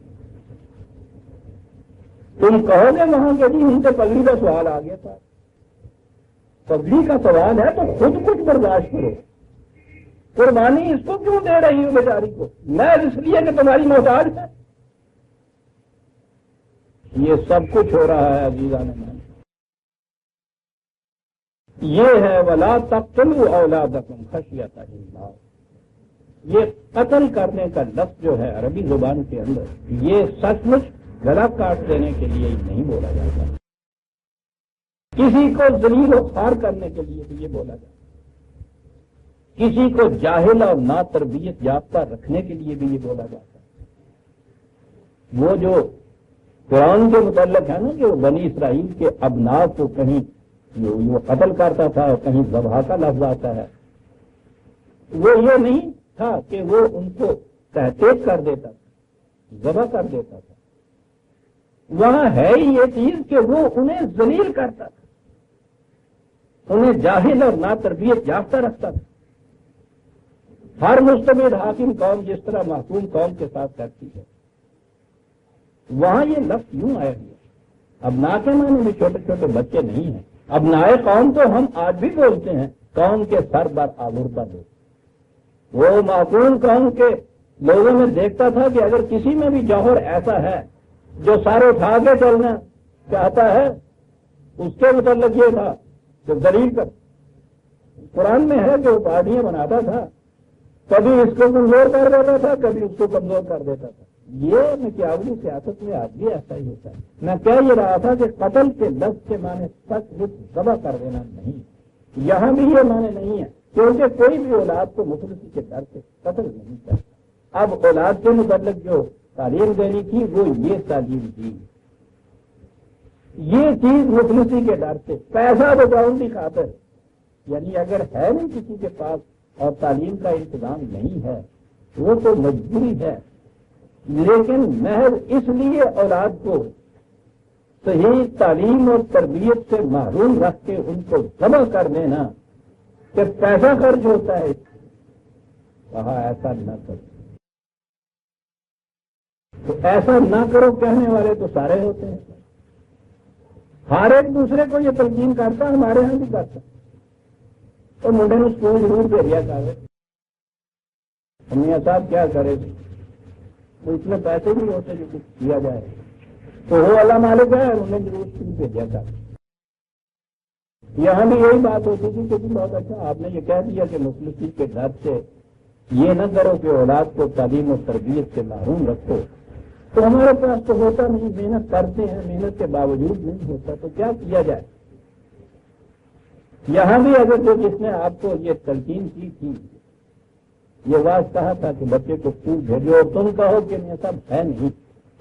تم کہو گے وہاں کہ جی ان سے پگڑی کا سوال آ گیا تھا. پگڑی کا سوال ہے تو خود کچھ برداشت کرو. قربانی اس کو کیوں دے رہی ہوں بیچاری کو؟ میں اس لیے کہ تمہاری محتاج ہے. یہ سب کچھ ہو رہا ہے عزیزان من. یہ ہے ولا تقتلوا اولادکم خشیۃ املاق. یہ قتل کرنے کا لفظ جو ہے عربی زبان کے اندر یہ سچ مچ گلا کاٹ دینے کے لیے ہی نہیں بولا جاتا, کسی کو ذلیل و خوار کرنے کے لیے بھی یہ بولا جاتا, کسی کو جاہل اور نا تربیت یافتہ رکھنے کے لیے بھی یہ بولا جاتا. وہ جو قرآن کے متعلق ہے نا کہ وہ بنی اسرائیل کے ابناء کو کہیں وہ قتل کرتا تھا اور کہیں ذبح کا لفظ آتا ہے, وہ یہ نہیں تھا کہ وہ ان کو تحقیق کر دیتا تھا, ذبح کر دیتا تھا. وہاں ہے ہی یہ چیز کہ وہ انہیں ذلیل کرتا تھا, انہیں جاہل اور نا تربیت یافتہ رکھتا تھا. ہر مستبد حاکم قوم جس طرح محکوم قوم کے ساتھ کرتی ہے, وہاں یہ لفظ یوں آیا ہے. ابنا کے معنی میں چھوٹے چھوٹے بچے نہیں ہیں. ابنائے قوم تو ہم آج بھی بولتے ہیں, قوم کے سر بر آوردہ لوگ. وہ معقول قوم کے لوگوں میں دیکھتا تھا کہ اگر کسی میں بھی جوہر ایسا ہے جو سارے اٹھا کے چلنا چاہتا ہے, اس کے متعلق یہ تھا کہ ذلیل کر. قرآن میں ہے کہ وہ پارٹیاں بناتا تھا, کبھی اس کو کمزور کر دیتا تھا, کبھی اس کو کمزور کر دیتا تھا. یہ مکیاولی سیاست میں آج بھی ایسا ہی ہوتا ہے. میں کہہ یہ رہا تھا کہ قتل کے لفظ کے معنی سچ مچ ذبح کر دینا نہیں, یہاں بھی یہ معنی نہیں ہے, کیونکہ کوئی بھی اولاد کو مفلسی کے ڈر سے قتل نہیں کرتا. اب اولاد کے متعلق جو تعلیم دینی تھی وہ یہ تعلیم تھی, یہ چیز مفلسی کے ڈر سے پیسہ بچاؤں کی خاطر, یعنی اگر ہے نہیں کسی کے پاس اور تعلیم کا انتظام نہیں ہے وہ تو مجبوری ہے, لیکن محض اس لیے اولاد کو صحیح تعلیم اور تربیت سے محروم رکھ کے ان کو جمع کر دینا کہ پیسہ خرچ ہوتا ہے, کہا ایسا نہ کرو. تو ایسا نہ کرو کہنے والے تو سارے ہوتے ہیں, ہر ایک دوسرے کو یہ تلقین کرتا, ہمارے ہاں بھی کرتا. تو منڈے نے اسکول ضرور بھیجا کرے, میاں صاحب کیا کرے, تو اس میں پیسے بھی ہوتے جو کچھ کیا جائے تو وہ اللہ مالک ہے, انہیں ضرور اسکول بھیجا کر. یہاں بھی یہی بات ہوتی تھی کہ بہت اچھا آپ نے یہ کہہ دیا کہ مفلسی کے ڈر سے یہ نہ کرو کہ اولاد کو تعلیم و تربیت سے محروم رکھو, تو ہمارے پاس تو ہوتا نہیں, محنت کرتے ہیں, محنت کے باوجود نہیں ہوتا, تو کیا کیا جائے. یہاں بھی اگر جو جس نے آپ کو یہ تلقین کی تھی, یہ بات کہا تھا کہ بچے کو اسکول بھیجو اور تم کہو کہ یہ سب ہے نہیں,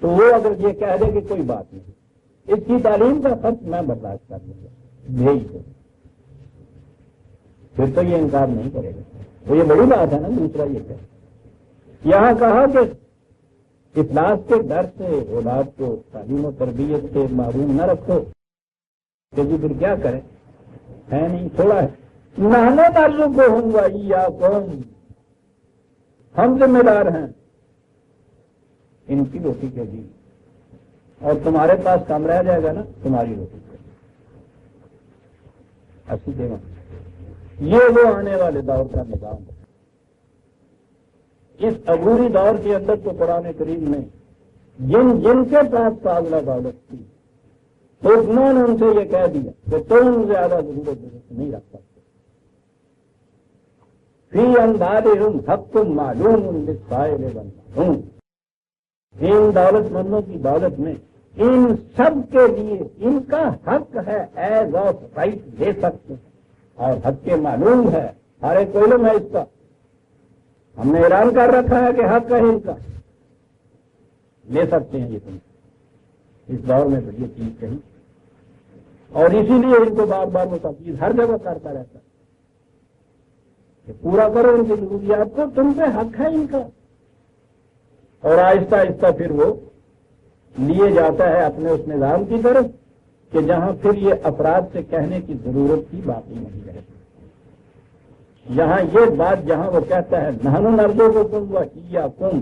تو وہ اگر یہ کہہ دے کہ کوئی بات نہیں, اس کی تعلیم کا خرچ میں برداشت کر لوں گا, بھیج دو, پھر تو یہ انکار نہیں کرے گا. تو یہ بڑی بات ہے نا. دوسرا یہ کہ یہاں کہا کہ افلاس کے ڈر سے اولاد کو تعلیم و تربیت سے معروم نہ رکھو, کیونکہ پھر کیا کریں, ہے نہیں, تھوڑا ہے. نہنے نازو کو ہوں گا یا کون, ہم ذمہ دار ہیں ان کی روٹی کے لیے, اور تمہارے پاس کم رہ جائے گا نا تمہاری روٹی کے. اسی دیکھا یہ وہ آنے والے دور کا نظام ہے. اس عبوری دور کے اندر تو قرآن کریم نے جن کے پاس فاضلہ دولت تھی تو انہوں نے ان سے یہ کہہ دیا کہ تم زیادہ ضرورت نہیں رکھ سکتے. فی اندازہم حق معلوم للسائل والمحروم. ان دولت مندوں کی دولت میں ان سب کے لیے ان کا حق ہے، ایز آف رائٹ لے سکتے ہیں، اور حق کے معلوم ہے، ہر ایک کو علم ہے اس کا. ہم نے اعلان کر رکھا ہے کہ حق ہے ان کا، لے سکتے ہیں یہ تم. اس دور میں تو یہ چیز کہی، اور اسی لیے ان کو بار بار وہ تفصیل ہر جگہ کرتا رہتا ہے کہ پورا کرو ان کی ضروریات کو، تم پہ حق ہے ان کا. اور آہستہ آہستہ پھر وہ لیے جاتا ہے اپنے اس نظام کی طرف کہ جہاں پھر یہ افراد سے کہنے کی ضرورت ہی باقی نہیں رہتی. یہاں یہ بات جہاں وہ کہتا ہے نحن نرزقکم و ایاکم،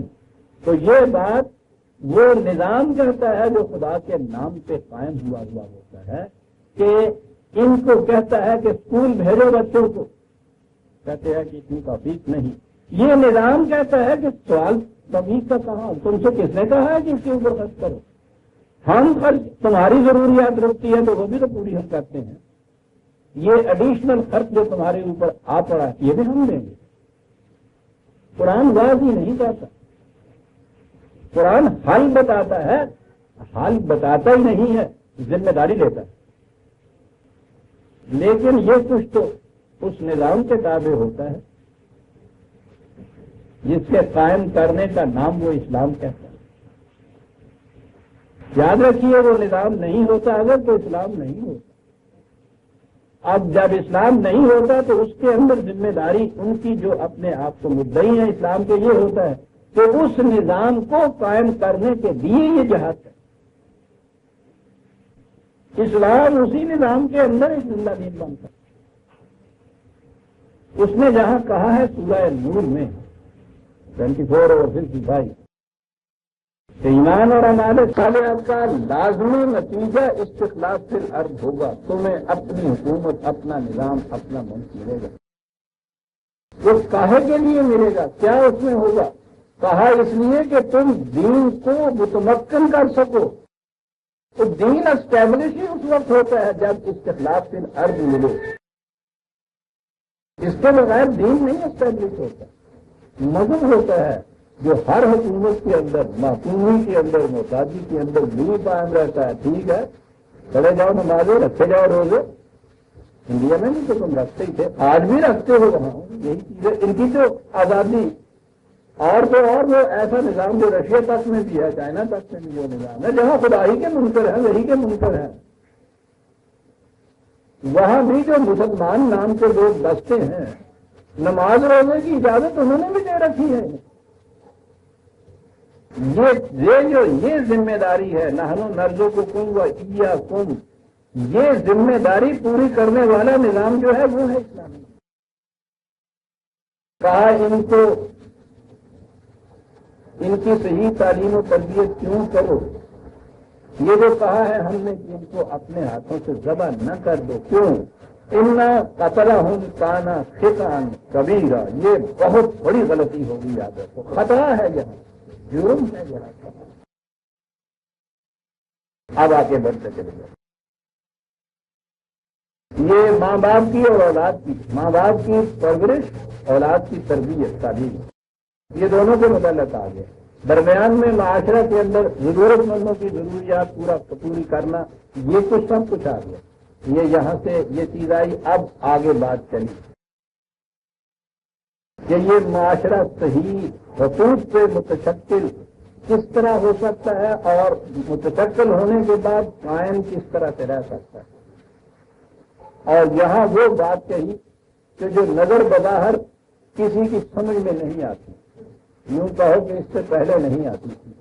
تو یہ بات وہ نظام کہتا ہے جو خدا کے نام پہ قائم ہوا ہوتا ہے کہ ان کو کہتا ہے کہ اسکول بھیجو بچوں کو، کہتے ہیں کہ اتنی توفیق نہیں. یہ نظام کہتا ہے کہ سوال توفیق کا کہاں، تم سے کس نے کہا ہے کہ اس کے اوپر خرچ کرو؟ ہم خرچ تمہاری ضروریات رکھتی ہے تو وہ بھی تو پوری ہم کرتے ہیں. یہ ایڈیشنل خرچ جو تمہارے اوپر آ پڑا یہ بھی ہم دیں گے. قرآن واضح نہیں کہتا، قرآن حل بتاتا ہے، حل بتاتا ہی نہیں ہے، ذمہ داری لیتا ہے. لیکن یہ کچھ تو اس نظام کے تابع ہوتا ہے جس کے قائم کرنے کا نام وہ اسلام کہتا ہے. یاد رکھیے وہ نظام نہیں ہوتا اگر تو اسلام نہیں ہوتا. اب جب اسلام نہیں ہوتا تو اس کے اندر ذمہ داری ان کی جو اپنے آپ کو مدعی ہیں اسلام کے یہ ہوتا ہے کہ اس نظام کو قائم کرنے کے لیے یہ جہاد ہے. اسلام اسی نظام کے اندر ایک زندہ دین بنتا ہے. اس نے جہاں کہا ہے سورہ نور میں 24 اور 55 کہ ایمان اور اعمال صالحہ کا لازمی نتیجہ استخلاف فی الارض ہوگا، تمہیں اپنی حکومت، اپنا نظام، اپنا ملک ملے گا. وہ کاہے کے لیے ملے گا، کیا اس میں ہوگا؟ کہا اس لیے کہ تم دین کو متمکن کر سکو. تو دین اسٹیبلش ہی اس وقت ہوتا ہے جب استخلاف فی الارض ملے. اس کے بغیر دین نہیں اسٹیبلش ہوتا. مذہب ہوتا ہے جو ہر حکومت کے اندر، محکومی کے اندر، محتاجی کے اندر بھی قائم رہتا ہے. ٹھیک ہے چلے جاؤ نمازیں، رکھے جاؤ روزے. انڈیا میں بھی تو تم رکھتے ہی تھے، آج بھی رکھتے ہو وہاں. یہی چیزیں ان کی تو آزادی. اور تو اور وہ ایسا نظام جو رشیا تک میں بھی ہے، چائنا تک میں بھی جو نظام ہے جہاں خدا ہی کے منکر ہیں، وہی کے منکر ہیں، وہاں بھی جو مسلمان نام کے لوگ بستے ہیں نماز روزے کی اجازت انہوں نے بھی دے رکھی ہے. یہ ذمہ داری ہے نحن نرزقکم و ایاکم، یہ ذمہ داری پوری کرنے والا نظام جو ہے وہ ہے اسلامی. کہا ان کو ان کی صحیح تعلیم و تربیت کیوں کرو. یہ جو کہا ہے ہم نے کہ ان کو اپنے ہاتھوں سے ذبح نہ کر دو. کیوں؟ انا قتلہم کان خطأ کبیرا، یہ بہت بڑی غلطی ہوگی. یاد رکھو خطرہ ہے یہاں، جرم ہے یہاں. اب آگے بڑھتے چلے گئے. یہ ماں باپ کی اور اولاد کی، ماں باپ کی پرورش، اولاد کی تربیت، تعلیم، یہ دونوں کے متعلق آ گئے. درمیان میں معاشرہ کے اندر ضرورت مندوں کی ضروریات پوری کرنا، یہ کچھ سب کچھ آ گیا. یہ یہاں سے یہ چیز آئی. اب آگے بات چلی کہ یہ معاشرہ صحیح حقوق پہ متشکل کس طرح ہو سکتا ہے اور متشکل ہونے کے بعد قائم کس طرح سے رہ سکتا ہے. اور یہاں وہ بات کہی کہ جو نظر بظاہر کسی کی سمجھ میں نہیں آتی، یوں کہو کہ اس سے پہلے نہیں آتی تھی.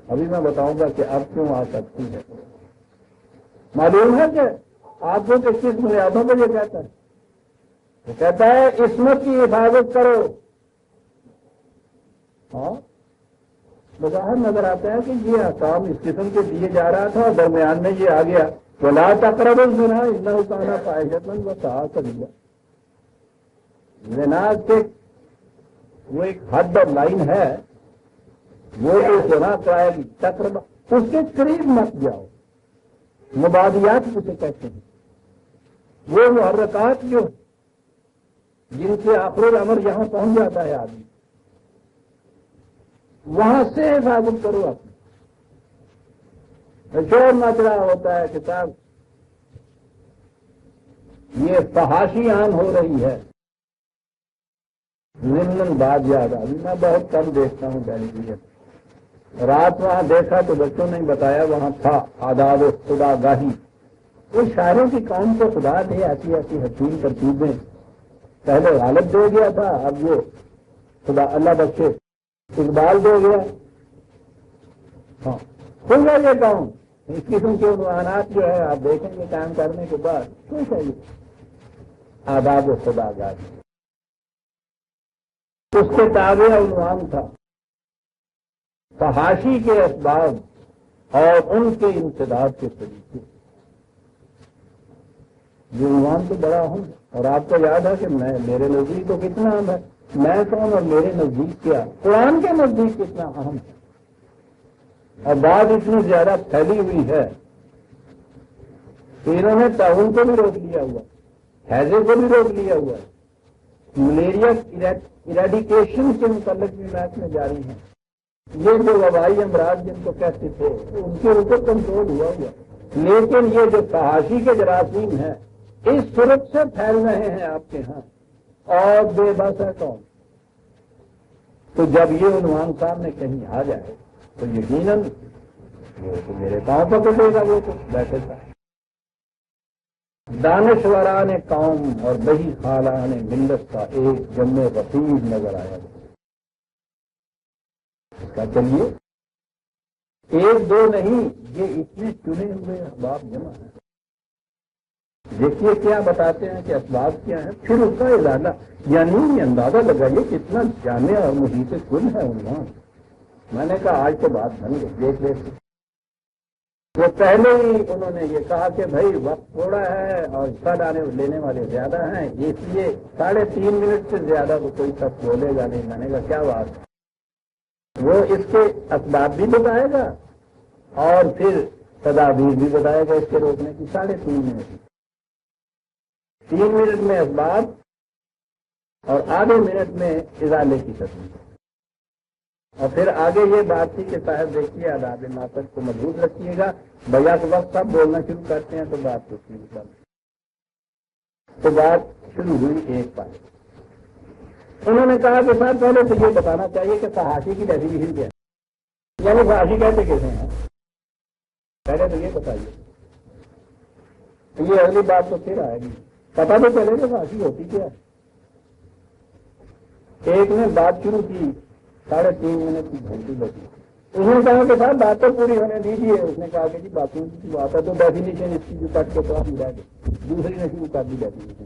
ابھی میں بتاؤں گا کہ اب کیوں آ سکتی ہے. معلوم ہے کہ آپ کو کس بنیادوں پہ یہ کہتا ہے؟ وہ کہتا ہے عصمت کی حفاظت کرو. ہاں بظاہر نظر آتا ہے کہ یہ احکام اس قسم کے دیے جا رہا تھا اور درمیان میں یہ آ گیا وَلَا تَقْرَبُوا الزِّنَا إِنَّهُ كَانَ فَاحِشَةً وَسَاءَ سَبِيلًا. زنا کے وہ ایک حد اور لائن ہے، وہ جو سنا کرائے گی چکر اس کے قریب مت جاؤ. مبادیات اسے کہتے ہیں، وہ محرکات جو جن سے آخر الامر یہاں پہنچ جاتا ہے آدمی، وہاں سے حفاظت کرو اپنی. شور مچ رہا ہوتا ہے کہ صاحب یہ فحاشی عام ہو رہی ہے، ضمن بات یاد آ گئی. میں بہت کم دیکھتا ہوں ٹیلی ویژن. رات وہاں دیکھا تو بچوں نے بتایا وہاں تھا آداب خدا گاہی. وہ شاعروں کی قوم کو خدا نے ایسی ایسی حسین ترکیبیں پہلے غالب دے گیا تھا، اب وہ خدا اللہ بخشے اقبال دے گیا. ہاں کھل گیا یہ قوم. اس قسم کے عنوانات جو ہے آپ دیکھیں گے کام کرنے کے بعد کیوں چاہیے آداب خدا گاہی. اس کے تابع عنوان تھا فحاشی کے اسباب اور ان کے امتداد کے طریقے. یہ عنوان تو بڑا اہم ہے، اور آپ کو یاد ہے کہ میرے نزدیک تو کتنا اہم ہے. میں کون اور میرے نزدیک کیا، قرآن کے نزدیک کتنا اہم ہے. اور بات اتنی زیادہ پھیلی ہوئی ہے کہ انہوں نے تعاون کو بھی روک لیا ہوا، حیضے کو بھی روک لیا ہوا ہے. ملیریا ایریڈیکیشن کے متعلق بھی محکمے جاری ہیں. یہ جو وبائی امراض جن کو کہتے تھے ان کے اوپر کنٹرول ہوا ہوا، لیکن یہ جو فحاشی کے جراثیم ہیں اس صورت سے پھیل رہے ہیں آپ کے ہاں، اور بے بس ہے کون. تو جب یہ عنوان سامنے کہیں آ جائے تو یقیناً وہ تو میرے پاؤں پکڑے گا. وہ تو بیٹھے تھا دانشوران قوم اور بہی خالان ملت کا ایک جمع وسیع نظر آیا. اس کا چلیے ایک دو نہیں، یہ اتنے چنے ہوئے اسباب جمع ہیں. دیکھیے کیا بتاتے ہیں کہ اسباب کیا ہیں، پھر اس کا ازالہ. یعنی یہ اندازہ لگائیے کتنا جامع اور محیط کل ہے عنوان. میں نے کہا آج تو بات بن گئی. دیکھ لیتے وہ پہلے ہی انہوں نے یہ کہا کہ بھائی وقت تھوڑا ہے اور حصہ لینے والے زیادہ ہیں، اس لیے 3.5 منٹ سے زیادہ تو کوئی شخص بولے گا نہیں. میں نے کہا کیا بات ہے. وہ اس کے اسباب بھی بتائے گا اور پھر تدابیر بھی بتائے گا اس کے روکنے کی. 3.5 منٹ 3 منٹ میں اسباب اور آدھے منٹ میں ازالے کی تصویر. اور پھر آگے یہ بات تھی کہ صاحب دیکھیے آداب ناطق کو مضبوط رکھیے گا. بھیا کے وقت سب بولنا شروع کرتے ہیں تو بات کچھ نہیں کرتے. تو بات شروع ہوئی ایک بار. انہوں نے کہا کہ صاحب پہلے تو یہ بتانا چاہیے کہ فحاشی کی ڈیفینیشن کیا ہے، یعنی فحاشی کہتے کیسے ہیں. پہلے تو یہ بتائیے. یہ اگلی بات تو پھر آئے گی. پتا تو چلے کہ فحاشی ہوتی کیا ہے. ایک نے بات شروع کی 3.5 منٹ کی گھنٹی بچی. اس نے کہا کہ صاحب بات تو پوری ہونے دیجیے. اس نے کہا کہ جی باتوں کی بات ہے تو ڈیفینیشن اس کی جو کٹ کے تو آپ ملا گئے. دوسری نے شروع کر دی ڈیفینیشن.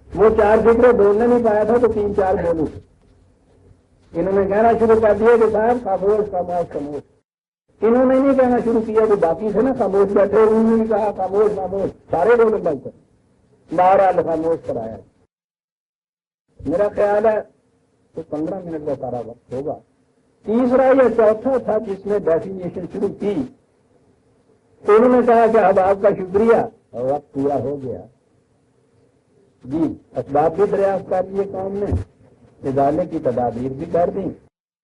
وہ 4 فکرے بولنے نہیں پایا تھا تو 3-4 بولوں. انہوں نے کہنا شروع کر دیا کہ صاحب خاموش خاموش خاموش. انہوں نے نہیں کہنا شروع کیا کہ باقی سے نا خاموش بیٹھے. انہوں نے کہا خاموش خاموش. سارے لوگ بند کر بہرحال خاموش کرایا. میرا خیال ہے تو 15 منٹ کا سارا وقت ہوگا. تیسرا یا چوتھا تھا جس نے ڈیفینیشن شروع کی. تو انہوں نے کہا کہ اب آپ کا شکریہ اور وقت پورا ہو گیا. جی اسباب بھی دریافت کر لیے قوم نے، ادارے کی تدابیر بھی کر دی،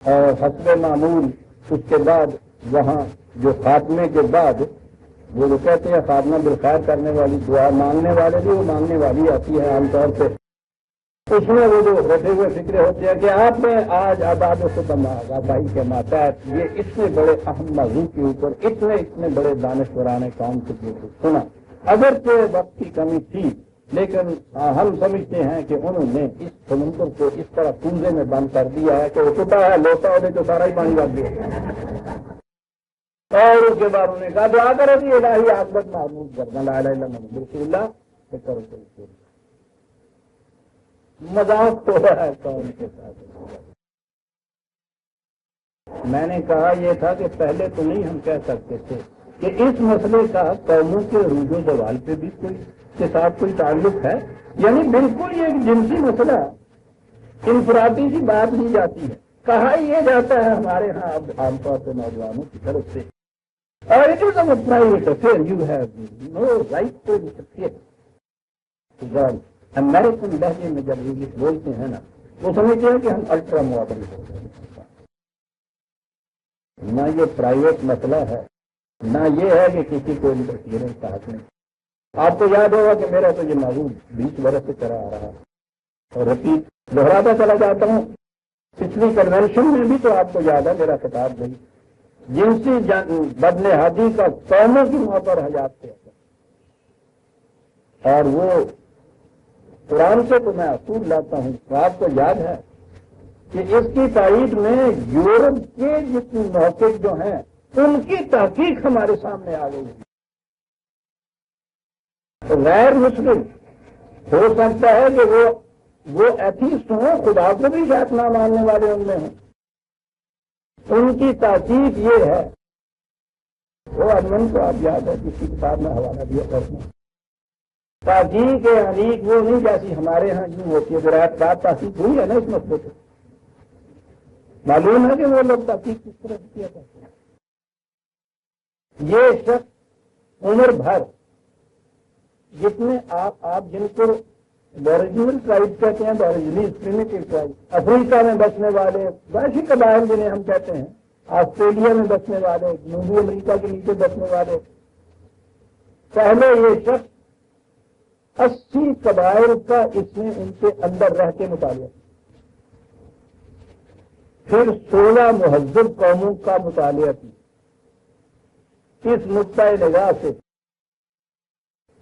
اور حسب معمول اس کے بعد وہاں جو خاتمے کے بعد وہ جو کہتے ہیں خاتمہ بالخیر کرنے والی دعا مانگنے والے بھی وہ مانگنے والی آتی ہے عام طور پہ. اس میں وہ جو رکھے ہوئے فکرے ہوتے ہیں کہ آپ نے آج آباد و ختم آبائی کے ماتحت یہ اتنے بڑے اہم موضوع کے اوپر اتنے بڑے دانشوران قوم سے سنا. اگرچہ وقت کی کمی تھی لیکن ہم سمجھتے ہیں کہ انہوں نے اس سمندر کو اس طرح کنزے میں بند کر دیا ہے کہ وہ ٹوٹا ہے لوٹا ہونے تو سارا ہی پانی لگ گیا. اور اس کے بعد انہوں نے کہا دعا کرو کہ الہی عاقبت محمود کرنا لا الہ الا محمد رسول اللہ کرو. مذاق ہو رہا ہے قوم کے ساتھ. میں نے کہا یہ تھا کہ پہلے تو نہیں ہم کہہ سکتے تھے کہ اس مسئلے کا قوموں کے عروج و زوال پہ بھی کوئی کے ساتھ کوئی تعلق ہے. یعنی بالکل یہ ایک جنسی مسئلہ انفرادی سی بات لی جاتی ہے، کہا یہ جاتا ہے ہمارے ہاں اب عام طور سے نوجوانوں کی طرف سے، اور it is a private affair, you have no right to interfere. American لہجے میں جب انگلش بولتے ہیں نا، وہ سمجھتے ہیں کہ ہم الٹرا ماڈرن ہو گئے۔ نہ یہ پرائیویٹ مسئلہ ہے، نہ یہ ہے کہ کسی کو انٹرفیئرنس کا حق نہیں۔ آپ کو یاد ہوگا کہ میرا تو یہ موضوع 20 برس سے چلا آ رہا ہے، اور رپیٹ دہراتا چلا جاتا ہوں۔ پچھلی کنونشن میں بھی تو آپ کو یاد ہے میرا خطاب نہیں، جنسی بدنہادی کا قوموں کی موت اور حیات سے اثر، اور وہ قرآن سے تو میں اصول لاتا ہوں۔ تو آپ کو یاد ہے کہ اس کی تائید میں یورپ کے جتنے محقق جو ہیں ان کی تحقیق ہمارے سامنے آ گئی ہے۔ غیر مسلم ہو سکتا ہے کہ وہ ایتھیسٹ ہوں، خدا کو بھی شاید نہ ماننے والے ان میں ہوں، ان کی تحقیق یہ ہے، وہ ارمن کو آپ یاد ہے کسی کتاب میں حوالہ دیا کرتے ہیں، تحقیق حقیق وہ نہیں جیسی ہمارے ہاں یوں ہوتی ہے۔ رات تحقیق ہوئی ہے نا اس مسئلے پہ، معلوم ہے کہ وہ لوگ تحقیق کس طرح کیا کرتے ہیں۔ یہ شخص عمر بھر جتنے آپ جن کو اوریجنل ٹرائب کہتے ہیں، اوریجنل پریمیٹیو ٹرائب، افریقہ میں بسنے والے ویسی قبائل جنہیں ہم کہتے ہیں، آسٹریلیا میں بسنے والے، جنوبی امریکہ کے نیچے بسنے والے، پہلے یہ شخص 80 قبائل کا اس نے ان کے اندر رہ کے مطالعہ، پھر 16 مہذب قوموں کا مطالعہ کی، اس نقطۂ نگاہ سے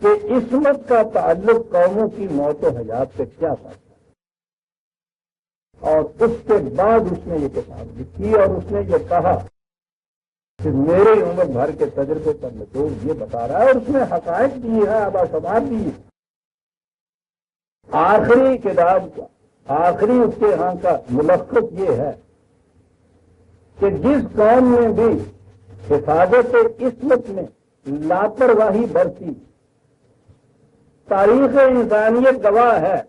کہ عصمت کا تعلق قوموں کی موت و حیات سے کیا کرتا ہے، اور اس کے بعد اس نے یہ کتاب لکھی اور اس نے یہ کہا کہ میرے عمر بھر کے تجربے پر نچوڑ یہ بتا رہا ہے، اور اس نے حقائق دی ہے، آباشمار دی ہے۔ آخری کتاب کا آخری اس کے ہاں کا ملخص یہ ہے کہ جس قوم میں بھی حفاظت عصمت میں لاپرواہی برتی، تاریخ انسانیت گواہ ہے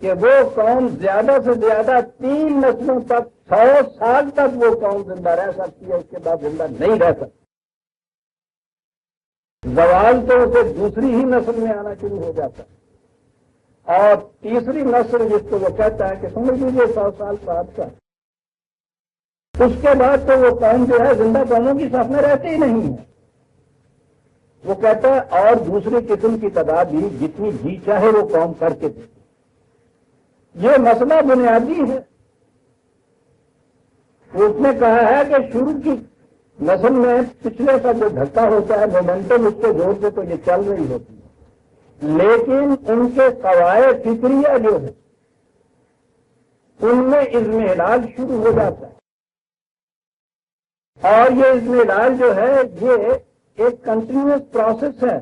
کہ وہ قوم زیادہ سے زیادہ 3 نسلوں تک، 100 سال تک وہ قوم زندہ رہ سکتی ہے، اس کے بعد زندہ نہیں رہ سکتی۔ زوال تو اسے دوسری ہی نسل میں آنا شروع ہو جاتا ہے، اور تیسری نسل جس کو وہ کہتا ہے کہ سمجھ لیجیے 100 سال بعد کا، اس کے بعد تو وہ قوم جو ہے زندہ قوموں کی صف میں رہتی ہی نہیں ہے۔ وہ کہتا ہے اور دوسری قسم کی تعداد بھی جتنی جی چاہے وہ قوم کر کے دے۔ یہ مسئلہ بنیادی ہے۔ اس نے کہا ہے کہ شروع کی نسل میں پچھلے کا جو دھکا ہوتا ہے، مومنٹم اس کو جوڑ کے تو یہ چل رہی ہوتی ہے، لیکن ان کے قواعد فکریہ جو ہے ان میں اضمحلال شروع ہو جاتا ہے، اور یہ اضمحلال جو ہے یہ ایک کنٹینیوس پروسیس ہے،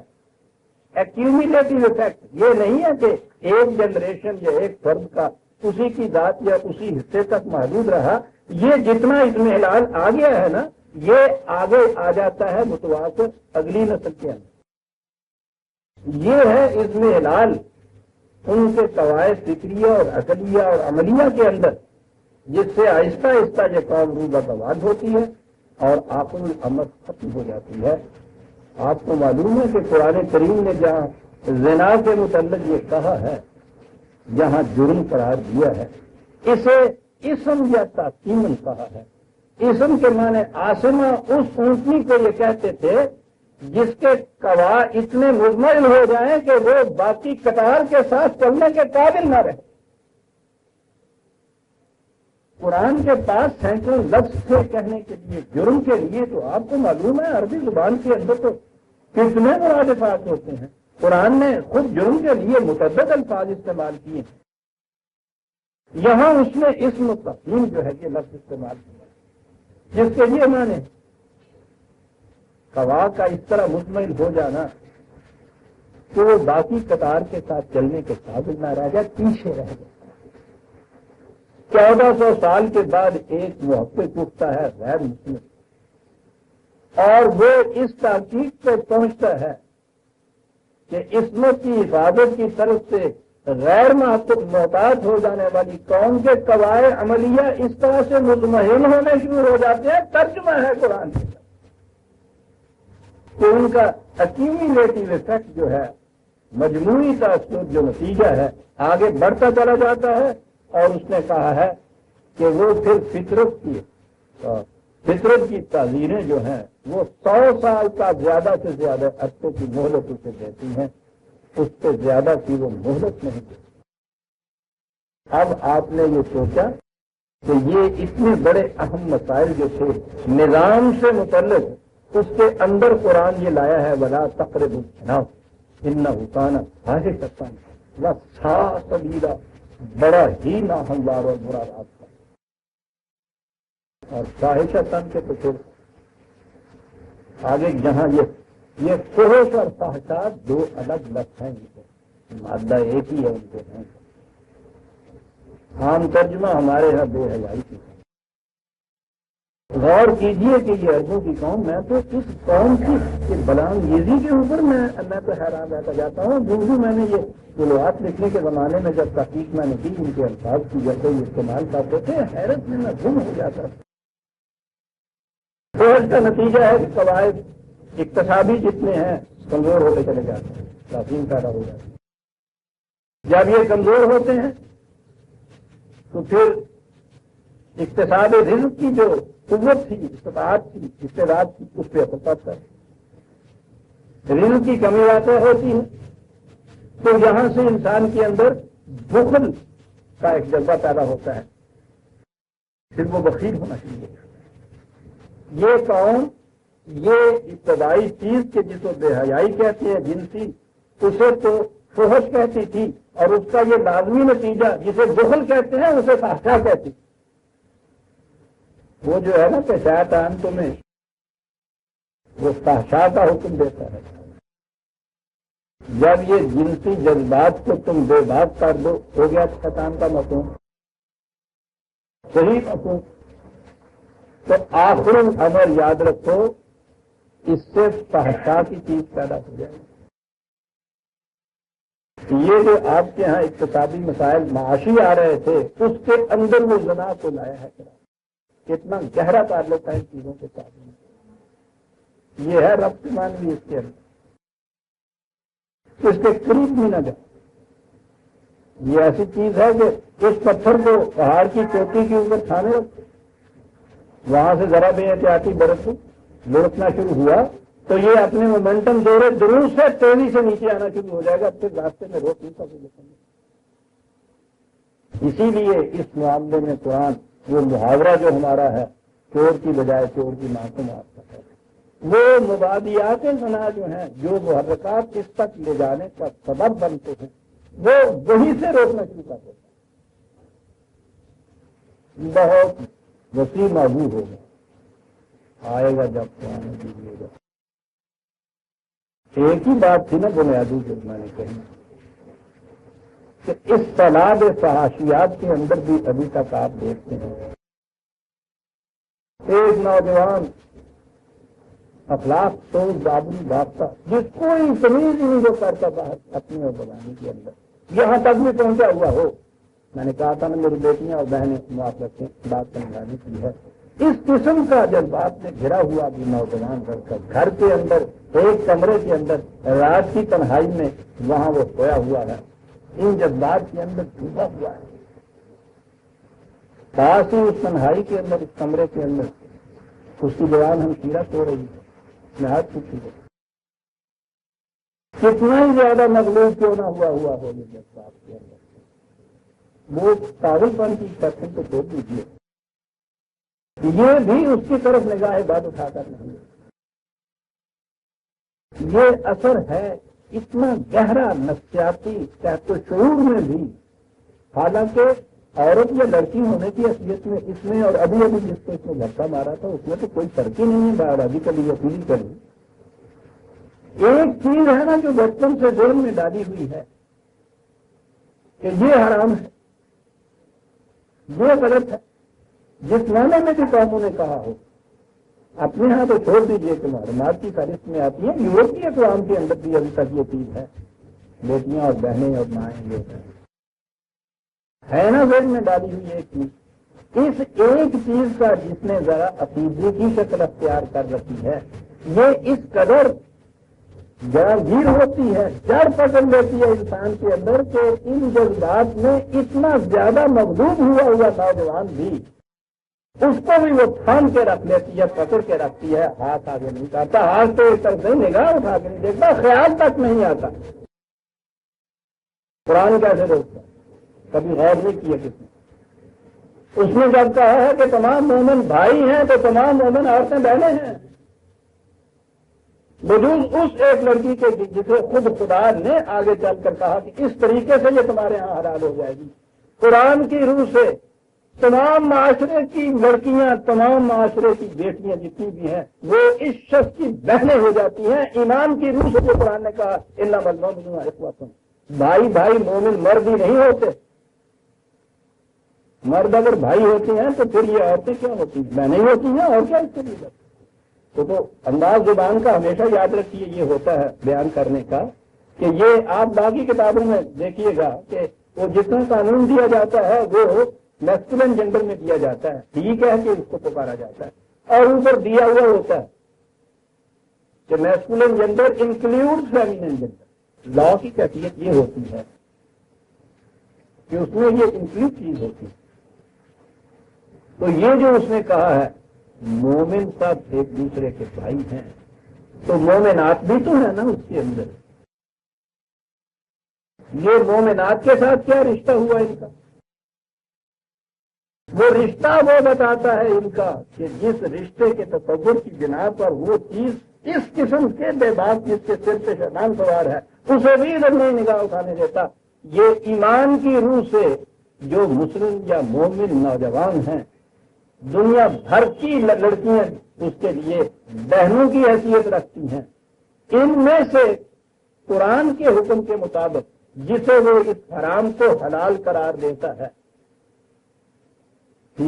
ایکیومولیٹو افیکٹ۔ یہ نہیں ہے کہ ایک جنریشن یا ایک فرد کا اسی کی ذات یا اسی حصے تک محدود رہا، یہ جتنا اضمحلال آ گیا ہے نا، یہ آگے آ جاتا ہے متواتر اگلی نسل کے اندر۔ یہ ہے اضمحلال ان کے قواعد فکریہ اور عقلیہ اور عملیہ کے اندر، جس سے آہستہ آہستہ یہ قوم روبہ بواد ہوتی ہے اور عقل العمل ختم ہو جاتی ہے۔ آپ کو معلوم ہے کہ قرآن کریم نے جہاں زنا کے متعلق یہ کہا ہے، جہاں جرم قرار دیا ہے، اسے اسم یا تعصیمن کہا ہے۔ اسم کے معنی آسمہ اس اونٹنی کو یہ کہتے تھے جس کے قوا اتنے مزمل ہو جائیں کہ وہ باقی قطار کے ساتھ چلنے کے قابل نہ رہے۔ قرآن کے پاس سینکڑوں لفظ تھے کہنے کے لیے جرم کے لیے، تو آپ کو معلوم ہے عربی زبان کے اندر تو کتنے مرادفات ہوتے ہیں۔ قرآن نے خود جرم کے لیے متعدد الفاظ استعمال کیے ہیں، یہاں اس نے اسم و تقسیم جو ہے یہ لفظ استعمال کیا، جس کے لیے مانے قوا کا اس طرح مطمئن ہو جانا کہ وہ باقی قطار کے ساتھ چلنے کے قابل نہ رہ جائے، پیچھے رہ جائے۔ 1400 سال کے بعد ایک محقق اٹھتا ہے غیر مسلم، اور وہ اس تحقیق پہ پہنچتا ہے کہ عصمت کی حفاظت کی طرف سے غیر محتاط ہو جانے والی قوم کے قواعد عملیہ اس طرح سے مطمئن ہونے شروع ہو جاتے ہیں. ترجمہ ہے قرآن کا کہ ان کا ایکیومولیٹو افیکٹ جو ہے، مجموعی تاثر جو نتیجہ ہے، آگے بڑھتا چلا جاتا ہے. اور اس نے کہا ہے کہ وہ پھر فطرت کی تعزیریں جو ہیں وہ 100 سال کا زیادہ سے زیادہ عرصے کی مہلت اسے دیتی ہیں، اس سے زیادہ کی وہ مہلت نہیں دیتی. اب آپ نے یہ سوچا کہ یہ اتنے بڑے اہم مسائل جو تھے نظام سے متعلق، اس کے اندر قرآن یہ لایا ہے وَلَا تَقْرَبُوا الزِّنَا إِنَّهُ كَانَ فَاحِشَةً وَسَاءَ سَبِيلًا، بڑا ہی ناہموار اور برا راستہ. اور فاحشۃً کے تو پھر آگے جہاں یہ فحش اور فحشات دو الگ لفظ ہیں، مادہ ایک ہی ہے ان کے ہیں. عام ترجمہ ہمارے یہاں بے حیائی کی. غور کیجئے کہ یہ عربوں کی قوم، میں تو اس قوم کی بلانگیزی کے اوپر میں تو حیران رہتا جاتا ہوں. جو میں نے یہ طلوعات لکھنے کے زمانے میں جب تحقیق میں نے کی، ان کے الفاظ کی جب کوئی استعمال کرتے تھے، حیرت میں گم ہو جاتا تھا. فحش کا نتیجہ ہے کہ قواعد اقتصادی جتنے ہیں کمزور ہوتے چلے جاتے ہیں، تاثیر پیدا ہو جاتی ہے. جب یہ کمزور ہوتے ہیں تو پھر اقتصاد رزق کی جو قوت تھی، استطاعت تھی، استعداد تھی، اس پہ اثر پڑتا ہے. رزق کی کمی واقع ہوتی ہے تو یہاں سے انسان کے اندر بخل کا ایک جذبہ پیدا ہوتا ہے، پھر وہ بخیل ہونا چاہیے. یہ قوم یہ ابتدائی چیز کے جس کو بے حیائی کہتے ہیں جنسی، اسے تو فحش کہتی تھی، اور اس کا یہ لازمی نتیجہ جسے بخل کہتے ہیں اسے فحشا کہتی. وہ جو ہے نا کہ شیطان تمہیں وہ فحشا کا حکم دیتا ہے. جب یہ جنسی جذبات کو تم بے باک کر دو، ہو گیا شیطان کا مفہوم، صحیح مفہوم. تو آخر الامر یاد رکھو، اس سے فحشا کی چیز پیدا ہو جائے گی. یہ جو آپ کے ہاں اقتصادی مسائل معاشی آ رہے تھے، اس کے اندر وہ زنا کو لایا ہے. کتنا گہرا تعلق ہے ان چیزوں کے ساتھ. یہ ہے ربط مانوی اس کے اندر، اس کے قریب بھی نہ جائے. یہ ایسی چیز ہے کہ اس پتھر کو پہاڑ کی چوٹی کے اوپر چھانے رکھو، وہاں سے ذرا بے احتیاطی برف لڑکنا شروع ہوا تو یہ اپنے مومنٹم دورے ضرور سے تیزی سے نیچے آنا شروع ہو جائے گا، پھر راستے میں روک نہیں سکے. اسی لیے اس معاملے میں قرآن وہ محاورہ جو ہمارا ہے، چور کی بجائے چور کی ماں کو معاف کرتا ہے، وہ مبادیات زنا جو ہیں، جو محرکات اس تک لے جانے کا سبب بنتے ہیں، وہ وہی سے روکنا شروع کر دیتا ہے. بہت وسیع موضوع ہوگا، آئے گا جب قرآن دیجیے گا. ایک ہی بات تھی نا بنیادی جو میں نے کہی کہ اس طلاب فحاشیات کے اندر بھی ابھی تک آپ دیکھتے ہیں ایک نوجوان اخلاق تو بابری باختہ جس کوئی تمیز ہی نہیں جو کرتا باہر اپنے اور بنانے کے اندر، یہاں تک بھی پہنچا ہوا ہو. میں نے کہا تھا نا میری بیٹیاں اور بہنیں معاف رکھیں، بات سمجھانے کی ہے. اس قسم کا جذبات میں گھرا ہوا بھی نوجوان لڑکا گھر کے اندر ایک کمرے کے اندر رات کی تنہائی میں وہاں وہ سویا ہوا ہے، ان جذبات کے اندر ڈوبا ہوا ہے. پاس ہی اس تنہائی کے اندر، اس کمرے کے اندر اس کی جوان ہم سیرا سو رہی ہے، نہایت خوشی ہے. کتنا ہی زیادہ مغلوب کیوں نہ ہوا ہو یہ جذبات کے اندر، وہ پاگل پن کی سیکشن کو چھوڑ دیجیے، یہ بھی اس کی طرف نگاہ بات اٹھا کر نہیں. یہ اثر ہے اتنا گہرا نفسیاتی تحت شعور میں بھی. حالانکہ عورت یا لڑکی ہونے کی حیثیت میں اس میں اور ابھی جس کو اس نے دھکا مارا تھا اس میں تو کوئی فرق ہی نہیں ہے بایولوجیکلی یا فزیکلی. ایک چیز ہے نا جو بچپن سے ذہن میں ڈالی ہوئی ہے کہ یہ حرام ہے، یہ غلط ہے. جس معنی میں بھی قوموں نے کہا ہو، اپنے ہاں تو چھوڑ دیجیے کہ معلومات کی فہرست میں آتی ہے. یورپ کی اقوام کے اندر بھی ابھی تک یہ چیز ہے بیٹیاں اور بہنیں اور مائیں جو ہے نا ذہن میں ڈالی ہوئی ایک چیز، اس ایک چیز کا جس نے ذرا عقیدے کی شکل اختیار کر رکھی ہے، یہ اس قدر جاگیر ہوتی ہے، جڑ پکڑ لیتی ہے انسان کے اندر کہ ان جذبات میں اتنا زیادہ مغلوب ہوا نوجوان بھی اس کو بھی وہ تھام کے رکھ لیتی ہے، پکڑ کے رکھتی ہے، ہاتھ آگے نہیں کرتا، ہاتھ تو ایک طرف سے نگاہ اٹھا کے نہیں دیکھتا، خیال تک نہیں آتا۔ قرآن کیسے روکتا، کبھی غور نہیں کیا کسی نے۔ اس نے جب کہا ہے کہ تمام مومن بھائی ہیں تو تمام مومن عورتیں بہنیں ہیں، بجوز اس ایک لڑکی کے جسے خود خدا نے آگے چل کر کہا کہ اس طریقے سے یہ تمہارے ہاں حلال ہو جائے گی۔ قرآن کی روح سے تمام معاشرے کی لڑکیاں، تمام معاشرے کی بیٹیاں جتنی بھی ہیں وہ اس شخص کی بہنیں ہو جاتی ہیں، ایمان کی روح سے جو قرآن نے کہا انما المؤمنون اخوۃ، بھائی بھائی مومن مرد ہی نہیں ہوتے، مرد اگر بھائی ہوتے ہیں تو پھر یہ عورتیں کیا ہوتی ہیں، بہنیں ہوتی ہیں، اور کیا اس کے لیے تو انداز زبان کا ہمیشہ یاد رکھیے یہ ہوتا ہے بیان کرنے کا کہ یہ آپ باقی کتابوں میں دیکھیے گا کہ وہ جتنا قانون دیا جاتا ہے وہ میسکولن جینڈر میں دیا جاتا ہے، ٹھیک ہے کہ اس کو پکارا جاتا ہے، اور اوپر دیا ہوا ہوتا ہے کہ masculine gender include feminine gender. Law کی کیفیت یہ ہوتی ہے کہ اس میں یہ انکلوڈ چیز ہوتی ہے۔ تو یہ جو اس نے کہا ہے مومن سب ایک دوسرے کے بھائی ہیں، تو مومنات بھی تو ہے نا اس کے اندر۔ یہ مومنات کے ساتھ کیا رشتہ ہوا ان کا؟ وہ رشتہ وہ بتاتا ہے ان کا کہ جس رشتے کے تصور کی بنا پر وہ چیز اس قسم کے بے باک جس کے سر پہ شیطان سوار ہے اسے بھی ادھر نہیں نگاہ اٹھانے دیتا۔ یہ ایمان کی روح سے جو مسلم یا مومن نوجوان ہیں، دنیا بھر کی لڑکیاں اس کے لیے بہنوں کی حیثیت رکھتی ہیں، ان میں سے قرآن کے حکم کے مطابق جسے وہ اس حرام کو حلال قرار دیتا ہے،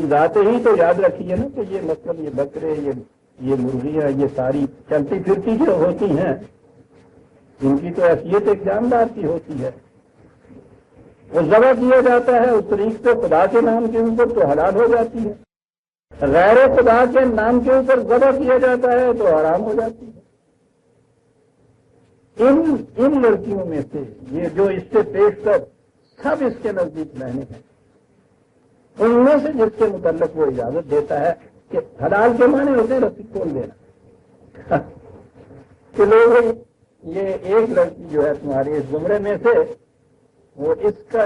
ذات ہی تو یاد رکھیے نا کہ یہ مطلب یہ بکرے، یہ مرغیاں، یہ ساری چلتی پھرتی جو ہوتی ہیں ان کی تو حیثیت ایک جاندار کی ہوتی ہے، وہ ذبح کیا جاتا ہے اس طریق سے خدا کے نام کے اوپر تو حلال ہو جاتی ہے، غیر خدا کے نام کے اوپر ذبح کیا جاتا ہے تو حرام ہو جاتی ہے۔ ان لڑکیوں میں سے یہ جو اس سے پیش کر سب اس کے نزدیک بہنیں ہیں، ان میں سے جس کے متعلق وہ اجازت دیتا ہے کہ حلال کے معنی ہوتے ہیں رسی کھول دینا کہ لوگ یہ ایک لڑکی جو ہے تمہاری اس زمرے میں سے وہ اس کا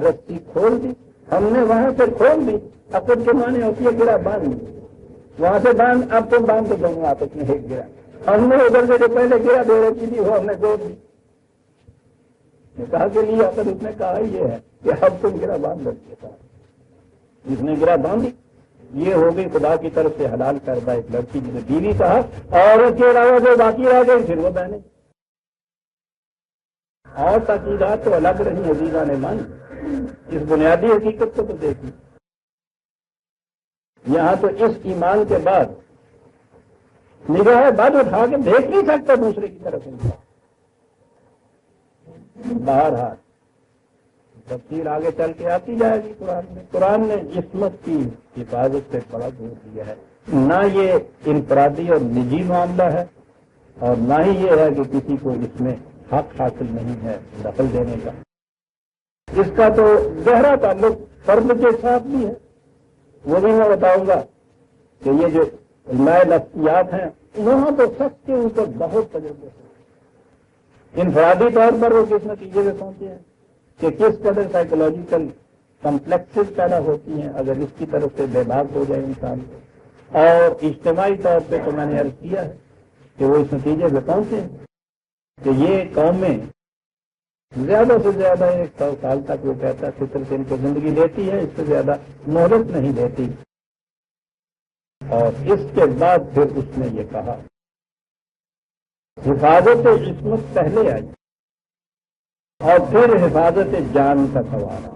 رسی کھول دی، ہم نے وہاں سے کھول دی، عقد کے معنی ہوتی ہے گرا باندھ دی، وہاں سے باندھ، اب تم باندھ تو دونوں آپس میں ایک گرا، ہم نے ادھر سے جو پہلے گرا دے رہی تھی وہ ہم نے جوڑ دی، نکاح کے لیے عقد اس نے کہا یہ ہے کہ اب تم گرا باندھ رکھیے، جس نے گرا باندھی یہ ہو گئی خدا کی طرف سے حلال کردہ ایک لڑکی جسے بیوی کہا، اور اس کے علاوہ جو باقی رہ گئی پھر وہ بہنیں اور تاکیدات تو الگ رہی عزیزان من، اس بنیادی حقیقت کو تو دیکھیں۔ یہاں تو اس ایمان کے بعد نگاہ بد اٹھا کے دیکھ نہیں سکتا دوسرے کی طرف انسان۔ بہرحال تفصیل آگے چل کے آتی جائے گی قرآن نے عصمت کی حفاظت سے بڑا زور دیا ہے، نہ یہ انفرادی اور نجی معاملہ ہے اور نہ ہی یہ ہے کہ کسی کو اس میں حق حاصل نہیں ہے دخل دینے کا، اس کا تو گہرا تعلق فرد کے ساتھ بھی ہے، وہ بھی میں بتاؤں گا کہ یہ جو علماء نفسیات ہیں وہاں تو سب کے اوپر بہت تجربے ہیں، انفرادی طور پر وہ کس نتیجے میں پہنچے ہیں کہ کس قدر سائیکولوجیکل کمپلیکسز پیدا ہوتی ہیں اگر اس کی طرف سے بے باک ہو جائے انسان، اور اجتماعی طور پہ تو میں نے عرض کیا ہے کہ وہ اس نتیجے پہ پہنچے ہیں کہ یہ قومیں زیادہ سے زیادہ 100 سال تک وہ کہتا ہے فطرت ان کو زندگی دیتی ہے، اس سے زیادہ مہلت نہیں دیتی، اور اس کے بعد پھر اس نے یہ کہا حفاظت عصمت پہلے آئی اور پھر حفاظت جان کا سوال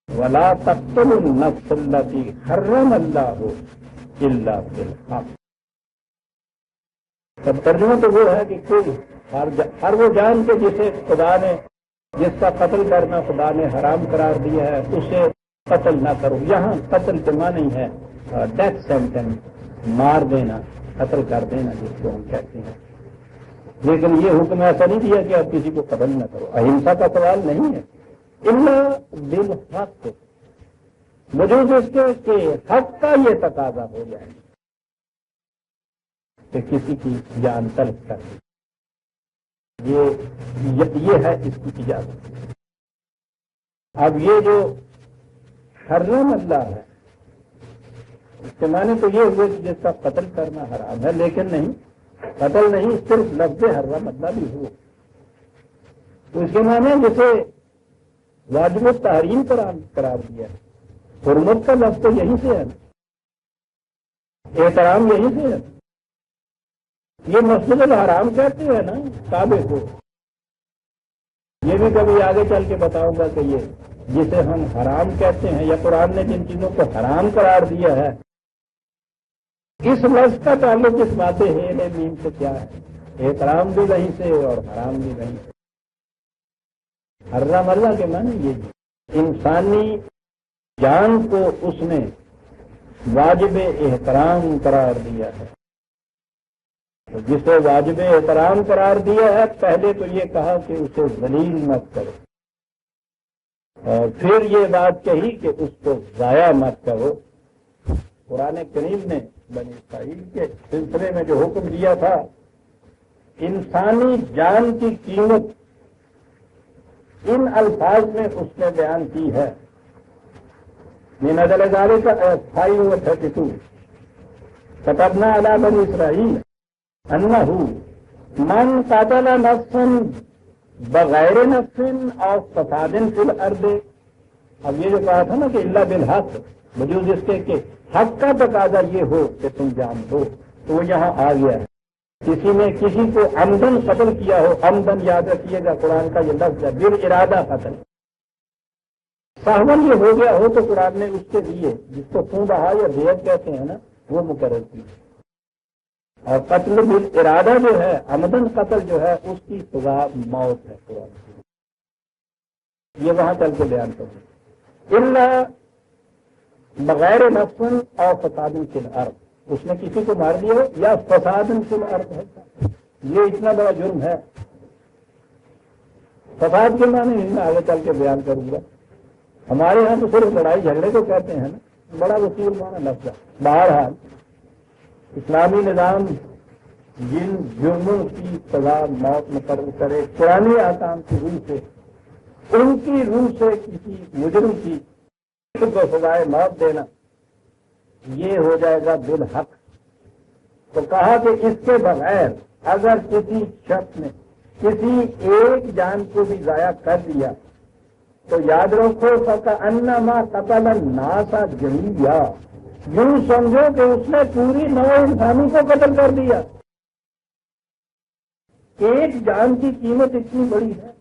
ولا تقتلوا النفس التي حرم اللہ الا بالحق۔ تب ترجمہ تو وہ ہے کہ کوئی ہر وہ جان کے جسے خدا نے جس کا قتل کرنا خدا نے حرام قرار دیا ہے اسے قتل نہ کرو. یہاں قتل کے معنی ہے ڈیتھ سینٹنس، مار دینا، قتل کر دینا جس کو ہم کہتے ہیں. لیکن یہ حکم ایسا نہیں دیا کہ آپ کسی کو قتل نہ کرو. اہنسا کا سوال نہیں ہے. الا بالحق، وجود اس کے کہ حق کا یہ تقاضا ہو جائے کہ کسی کی جان تلف کر دے. یہ ہے اس کی اجازت. اب یہ جو حرم اللہ ہے اس کے معنی تو یہ ہوئے کہ جس کا قتل کرنا حرام ہے، لیکن نہیں، قتل نہیں، صرف لفظ حرم اللہ بھی ہو تو اس کے معنی جسے واجب التحریم قرار دیا ہے. حرمت کا لفظ تو یہیں سے ہے، احترام یہیں سے ہے. یہ مسجد الحرام کہتے ہیں نا کعبے کو. یہ بھی کبھی آگے چل کے بتاؤں گا کہ یہ جسے ہم حرام کہتے ہیں یا قرآن نے جن چیزوں کو حرام قرار دیا ہے اس لفظ کا تعلق اس باتیں ہے میم سے کیا ہے. احترام بھی وہیں سے اور حرام بھی وہیں سے. حرام اللہ کے معنی یہ انسانی جان کو اس نے واجب احترام قرار دیا ہے. جسے واجب احترام قرار دیا ہے پہلے تو یہ کہا کہ اسے ذلیل مت کرو، اور پھر یہ بات کہی کہ اس کو ضائع مت کرو. قرآن کریم نے بنی اسرائیل کے سلسلے میں جو حکم دیا تھا، انسانی جان کی قیمت ان الفاظ میں اس نے بیان کی ہے. من اجل ذالک 532 كتبنا علی بنی اسرائیل انہ من قتل نفسا بغیر نفس او فساد فی الارض. اب یہ جو کہا تھا نا کہ الا بالحق، وجود اس کے کہ حق کا تقاضا یہ ہو کہ تم جان دو، تو وہ یہاں آ گیا ہے. کسی نے کسی کو عمدن قتل کیا ہو، عمدن یاد رکھیے گا قرآن کا یہ لفظ ہے، بالارادہ قتل. سہون یہ ہو گیا ہو تو قرآن نے اس کے لیے جس کو خون بہا یا دیت کہتے ہیں نا وہ مقرر کی. اور قتل بالارادہ جو ہے، عمدن قتل جو ہے، اس کی سزا موت ہے قرآن کی. یہ وہاں چل کے بیان کروں. الا بغیر نفس اور فساد فی الارض، اس نے کسی کو مار دیا ہو یا فساد فی الارض ہے. یہ اتنا بڑا جرم ہے. فساد کے معنی میں آگے چل کے بیان کروں گا. ہمارے ہاں تو صرف لڑائی جھگڑے کو کہتے ہیں نا، بڑا وسیع معنی لفظ ہے. بہرحال اسلامی نظام جن جرموں کی سزا موت مقرر کرے پرانے احکام کی روح سے، ان کی روح سے کسی مجرم کی کو سزائے موت دینا، یہ ہو جائے گا بالحق. تو کہا کہ اس کے بغیر اگر کسی شخص نے کسی ایک جان کو بھی ضائع کر دیا تو یاد رکھو فَكَأَنَّمَا قَتَلَ النَّاسَ جَمِيعًا، یوں سمجھو کہ اس نے پوری نو انسانی کو قتل کر دیا. ایک جان کی قیمت اتنی بڑی ہے.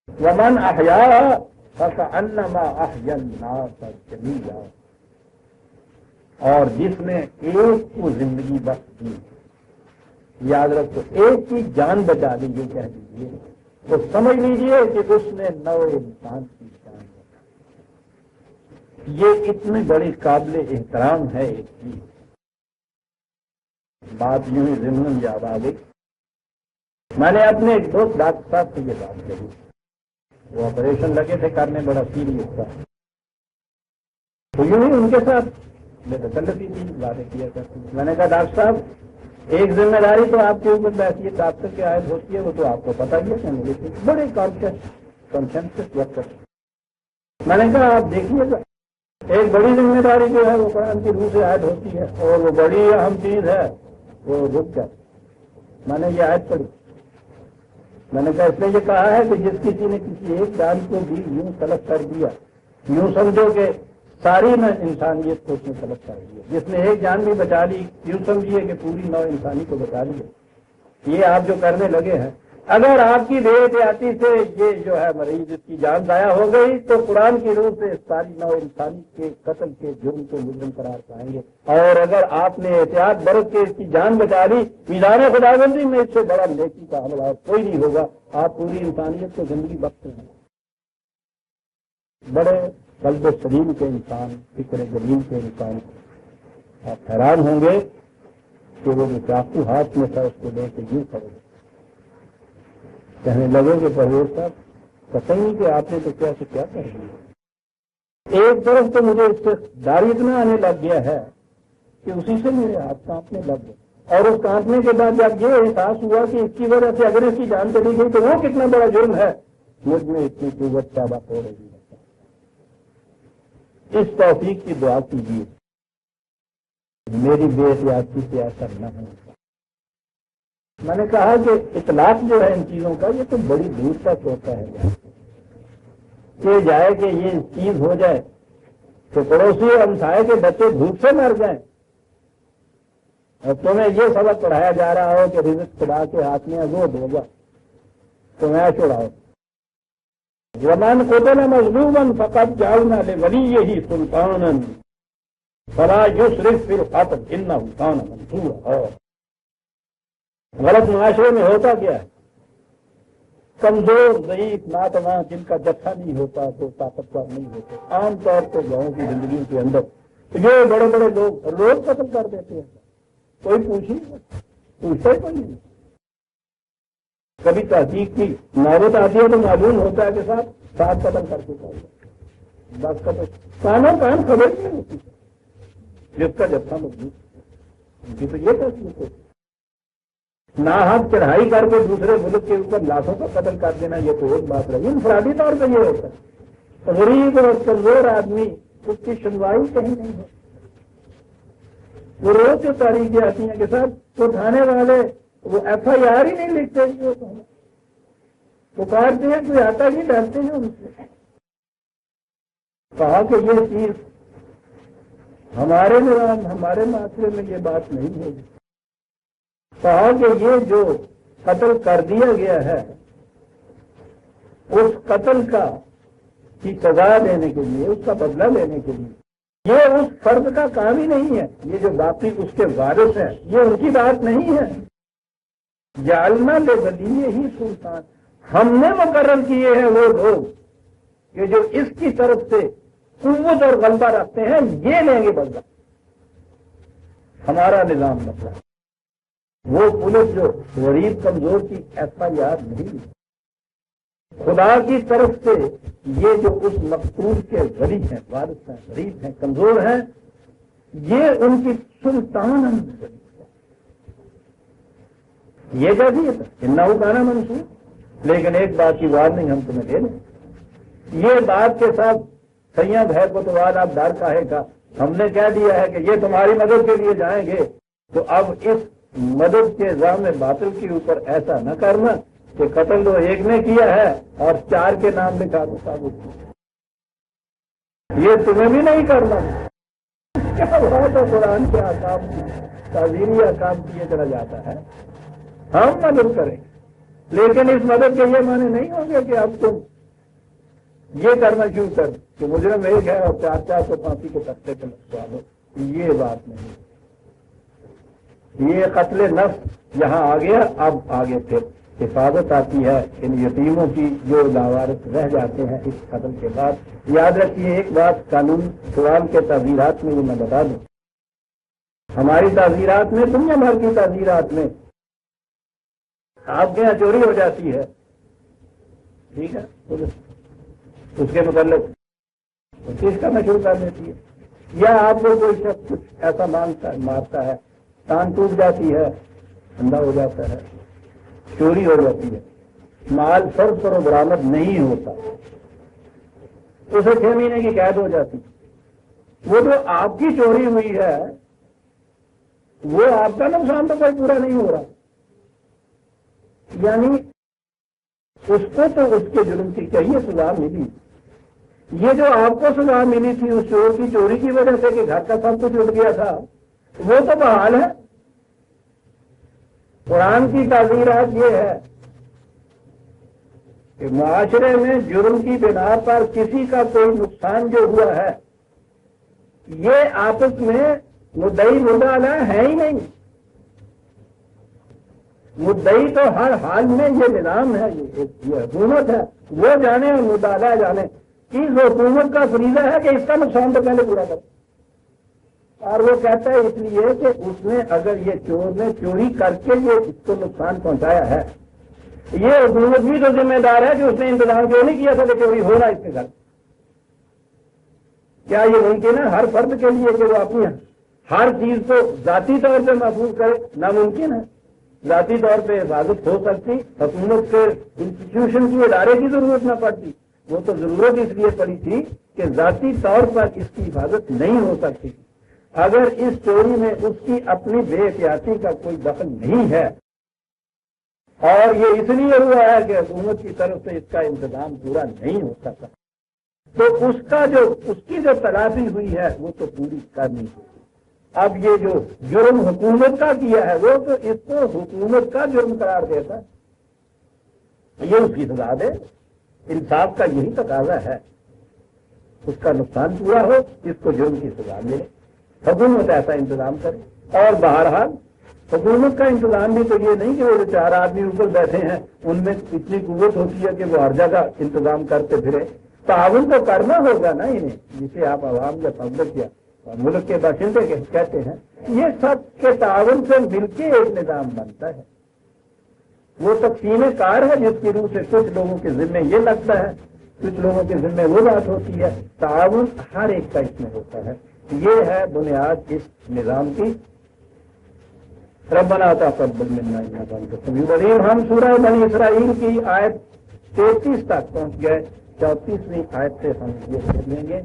وَمَنْ أَحْيَاهَا فَكَأَنَّمَا أَحْيَا النَّاسَ جَمِيعًا، اور جس نے ایک کو زندگی بخش دی، یاد رکھو ایک کی جان بچا دی، یہ کہہ دیجیے تو سمجھ لیجیے کہ اس نے نو انسان کی جان بچا. یہ اتنی بڑی قابل احترام ہے ایک چیز. بات یوں ہی ضمن یاد آ گئی. میں نے اپنے ایک دوست ڈاکٹر صاحب سے یہ بات کہی، وہ آپریشن لگے تھے کرنے، بڑا سیریس تھا. تو یوں ہی ان کے ساتھ میں تکلفی تھی، باتیں کیا کرتی. میں نے کہا ڈاکٹر صاحب ایک ذمہ داری تو آپ کے اوپر بیٹھی ہے، ڈاکٹر کی عائد ہوتی ہے، وہ تو آپ کو پتہ ہی ہے کہ مجھے بڑے کانشنس وقت. میں نے کہا آپ دیکھیے گا ایک بڑی ذمہ داری جو ہے وہ قرآن کی روح سے عائد ہوتی ہے، اور وہ بڑی اہم چیز ہے وہ رک کر. میں نے یہ عائد پڑھی. میں نے کہا اس نے یہ کہا ہے کہ جس کسی نے کسی ایک جان کو بھی یوں طلب کر دیا، یوں سمجھو کہ ساری انسانیت کو اس نے طلب کر دیا. جس نے ایک جان بھی بچا لی، یوں سمجھیے کہ پوری نو انسانی کو بچا لیا. یہ آپ جو کرنے لگے ہیں اگر آپ کی بے احتیاطی سے یہ جو ہے مریض اس کی جان ضائع ہو گئی تو قرآن کی روح سے ساری نو انسانی کے قتل کے جرم کو مجرم قرار پائیں گے، اور اگر آپ نے احتیاط برت کے اس کی جان بچا لی، میزان خداوندی میں اس سے بڑا نیکی کا عمل اور کوئی نہیں ہوگا۔ آپ پوری انسانیت کو زندگی بخشتے ہیں، بڑے قلب سلیم کے انسان، فکر جلیل کے انسان، آپ حیران ہوں گے کہ وہ چاقو ہاتھ میں تھا، اس کو لے کے یوں کھڑے کہنے لگے کہ پرویز صاحب پتہ نہیں کہ آپ نے تو کیا سے کیا کر دیا۔ ایک طرف تو مجھے اس سے ڈر اتنا آنے لگ گیا ہے کہ اسی سے میرے ہاتھ کانپنے لگ گئے، اور اس کانپنے کے بعد جب یہ احساس ہوا کہ اس کی وجہ سے اگر اس کی جان چلی گئی تو وہ کتنا بڑا جرم ہے، مجھ میں اتنی قوت پیدا ہو رہی ہے۔ اس توفیق کی دعا کیجیے میری بے احتیاطی سے ایسا نہ ہو۔ میں نے کہا کہ اطلاق جو ہے ان چیزوں کا یہ تو بڑی دور تک ہوتا ہے کہ جائے کہ یہ چیز ہو جائے کہ پڑوسی ہمسائے کے بچے بھوک سے مر جائیں، اور تمہیں یہ سبق پڑھایا جا رہا ہو کہ رزق خدا کے ہاتھ میں وہ ہوگا، تم ایش اڑاؤ۔ ومن قتل مظلوما فقد جعلنا لوليه سلطانا فلا يسرف في القتل انه كان منصورا۔ غلط معاشرے میں ہوتا کیا ہے؟ کمزور ضعیف ناتواں جن کا جتھا نہیں ہوتا تو طاقتور نہیں ہوتے، عام طور پہ گاؤں کی زندگی کے اندر یہ بڑے بڑے لوگ قتل کر دیتے ہیں، کوئی پوچھتا ہی کوئی نہیں۔ کبھی تحقیق کی نوبت آتی ہے تو معلوم ہوتا ہے کہ ساتھ قتل کر کے بس قتل کانوں کان خبر نہیں ہوتی، جس کا جتھا مضبوط ان کی تو یہ تصویر ہوتی۔ ناحق چڑھائی کر کے دوسرے ملک کے اوپر لاکھوں کا قتل کر دینا یہ تو ایک بات رہی، انفرادی طور پہ یہ ہوتا ہے۔ غریب اور کمزور آدمی اس کی سنوائی کہیں نہیں ہے، وہ روز سے تاریخیں آتی ہیں کہ صاحب وہ تھانے والے وہ ایف آئی آر ہی نہیں لکھتے، پکارتے ہیں کوئی آتا ہی ڈرتے ہیں ان سے۔ کہا کہ یہ چیز ہمارے نظام ہمارے معاشرے میں یہ بات نہیں ہوگی۔ کہا کہ یہ جو قتل کر دیا گیا ہے اس قتل کی سزا دینے کے لیے، اس کا بدلہ لینے کے لیے یہ اس فرد کا کام ہی نہیں ہے، یہ جو باقی اس کے وارث ہیں یہ ان کی بات نہیں ہے۔ جعلنا لولیہ ہی سلطان، ہم نے مقرر کیے ہیں وہ لوگ کہ جو اس کی طرف سے قوت اور غلبہ رکھتے ہیں یہ لیں گے بدلہ، ہمارا نظام بدلا۔ وہ پولیس جو غریب کمزور کی ایف آئی آر نہیں، خدا کی طرف سے یہ جو اس مقتول کے غریب ہیں، وارث ہیں، غریب ہیں، کمزور ہیں، یہ ان کی سلطان یہ کہتی ہے انہو کان منصور۔ لیکن ایک بات کی وارننگ ہم تمہیں دے دیں، یہ بات کے ساتھ سید ہے کوتوال آپ ڈر کاہے کا، ہم نے کہہ دیا ہے کہ یہ تمہاری مدد کے لیے جائیں گے، تو اب اس مدد کے الزام باطل کے اوپر ایسا نہ کرنا کہ قتل تو ایک نے کیا ہے اور 4 کے نام لکھا دو ثابت، یہ تمہیں بھی نہیں کرنا۔ کیا بات ہے قرآن کے احکام کی، تعزیری احکام کیے چلا جاتا ہے، ہم مدد کریں لیکن اس مدد کے یہ معنی نہیں ہوں گے کہ اب تم یہ کرنا شروع کر کہ مجرم ایک ہے اور 4 کو پھانسی کے تختے پہ لگوا دو، یہ بات نہیں۔ یہ قتل نفس یہاں آ گیا، اب آگے پھر حفاظت آتی ہے ان یتیموں کی جو لاوارث رہ جاتے ہیں اس قتل کے بعد۔ یاد رکھیے ایک بات، قانون سوال کے تعزیرات میں یہ میں بتا دوں، ہماری تعزیرات میں، دنیا بھر کی تعزیرات میں آپ کے یہاں چوری ہو جاتی ہے، ٹھیک ہے، اس کے متعلق چیز کرنا شروع کر دیتی ہے، یا آپ کو کوئی شخص کچھ ایسا مارتا ہے، کان ٹوٹ جاتی ہے، اندھا ہو جاتا ہے، چوری ہو جاتی ہے، مال فرض پر برآمد نہیں ہوتا، اسے 6 مہینے کی قید ہو جاتی۔ وہ جو آپ کی چوری ہوئی ہے وہ آپ کا نقصان تو کوئی پورا نہیں ہو رہا، یعنی اس کو تو اس کے جرم کی چاہیے سزا ملی، یہ جو آپ کو سزا ملی تھی اس چور کی چوری کی وجہ سے کہ گھر کا سب کچھ اٹھ گیا تھا وہ تو بحال ہے۔ قرآن کی تعزیرات یہ ہے کہ معاشرے میں جرم کی بنا پر کسی کا کوئی نقصان جو ہوا ہے یہ آپس میں مدعی مدعا ہے ہی نہیں. مدعی تو ہر حال میں یہ نظام ہے، یہ حکومت ہے، وہ جانے اور مدعا جانے. اس حکومت کا فریضہ ہے کہ اس کا نقصان تو پہلے پورا کرے. اور وہ کہتا ہے اس لیے کہ اس نے اگر یہ چور نے چوری کر کے یہ اس کو نقصان پہنچایا ہے، یہ حکومت بھی تو ذمہ دار ہے کہ اس نے انتظام کیوں نہیں کیا تھا کہ چوری ہو رہا اس کے گھر. کیا یہ ممکن ہے ہر فرد کے لیے کہ وہ اپنی ہر چیز کو ذاتی طور پہ محفوظ کرے؟ ناممکن ہے. ذاتی طور پہ حفاظت ہو سکتی، حکومت کے انسٹیٹیوشن کی ادارے کی ضرورت نہ پڑتی. وہ تو ضرورت اس لیے پڑی تھی کہ ذاتی طور پر اس کی حفاظت نہیں ہو سکتی. اگر اس چوری میں اس کی اپنی بے احتیاطی کا کوئی دخل نہیں ہے اور یہ اس لیے ہوا ہے کہ حکومت کی طرف سے اس کا انتظام پورا نہیں ہو سکتا، تو اس کی جو تلافی ہوئی ہے وہ تو پوری کرنی ہوگی. اب یہ جو جرم حکومت کا کیا ہے وہ تو اس کو حکومت کا جرم قرار دیتا ہے. یہ اس کی سزا دے. انصاف کا یہی تقاضا ہے، اس کا نقصان پورا ہو، اس کو جرم کی سزا ملے. حکومت ایسا انتظام کرے. اور بہرحال حکومت کا انتظام بھی تو یہ نہیں کہ وہ جو 4 آدمی اوپر بیٹھے ہیں ان میں اتنی قوت ہوتی ہے کہ وہ ہر جگہ انتظام کرتے پھرے. تعاون تو کرنا ہوگا نا انہیں، جسے آپ عوام یا پبلک یا ملک کے باشندے کہتے ہیں. یہ سب کے تعاون سے مل کے ایک نظام بنتا ہے. وہ تقسیم کار ہے جس کی روح سے کچھ لوگوں کے ذمے یہ لگتا ہے، کچھ لوگوں کے ذمے وہ بات ہوتی ہے. تعاون ہر ایک کا اس میں ہوتا ہے. یہ ہے بنیاد اس نظام کی. ربنا تقبل منا انک انت السمیع العلیم. ہم سورہ بنی اسرائیل کی آیت 33 تک پہنچ گئے. 34ویں آیت سے ہم یہ لیں گے.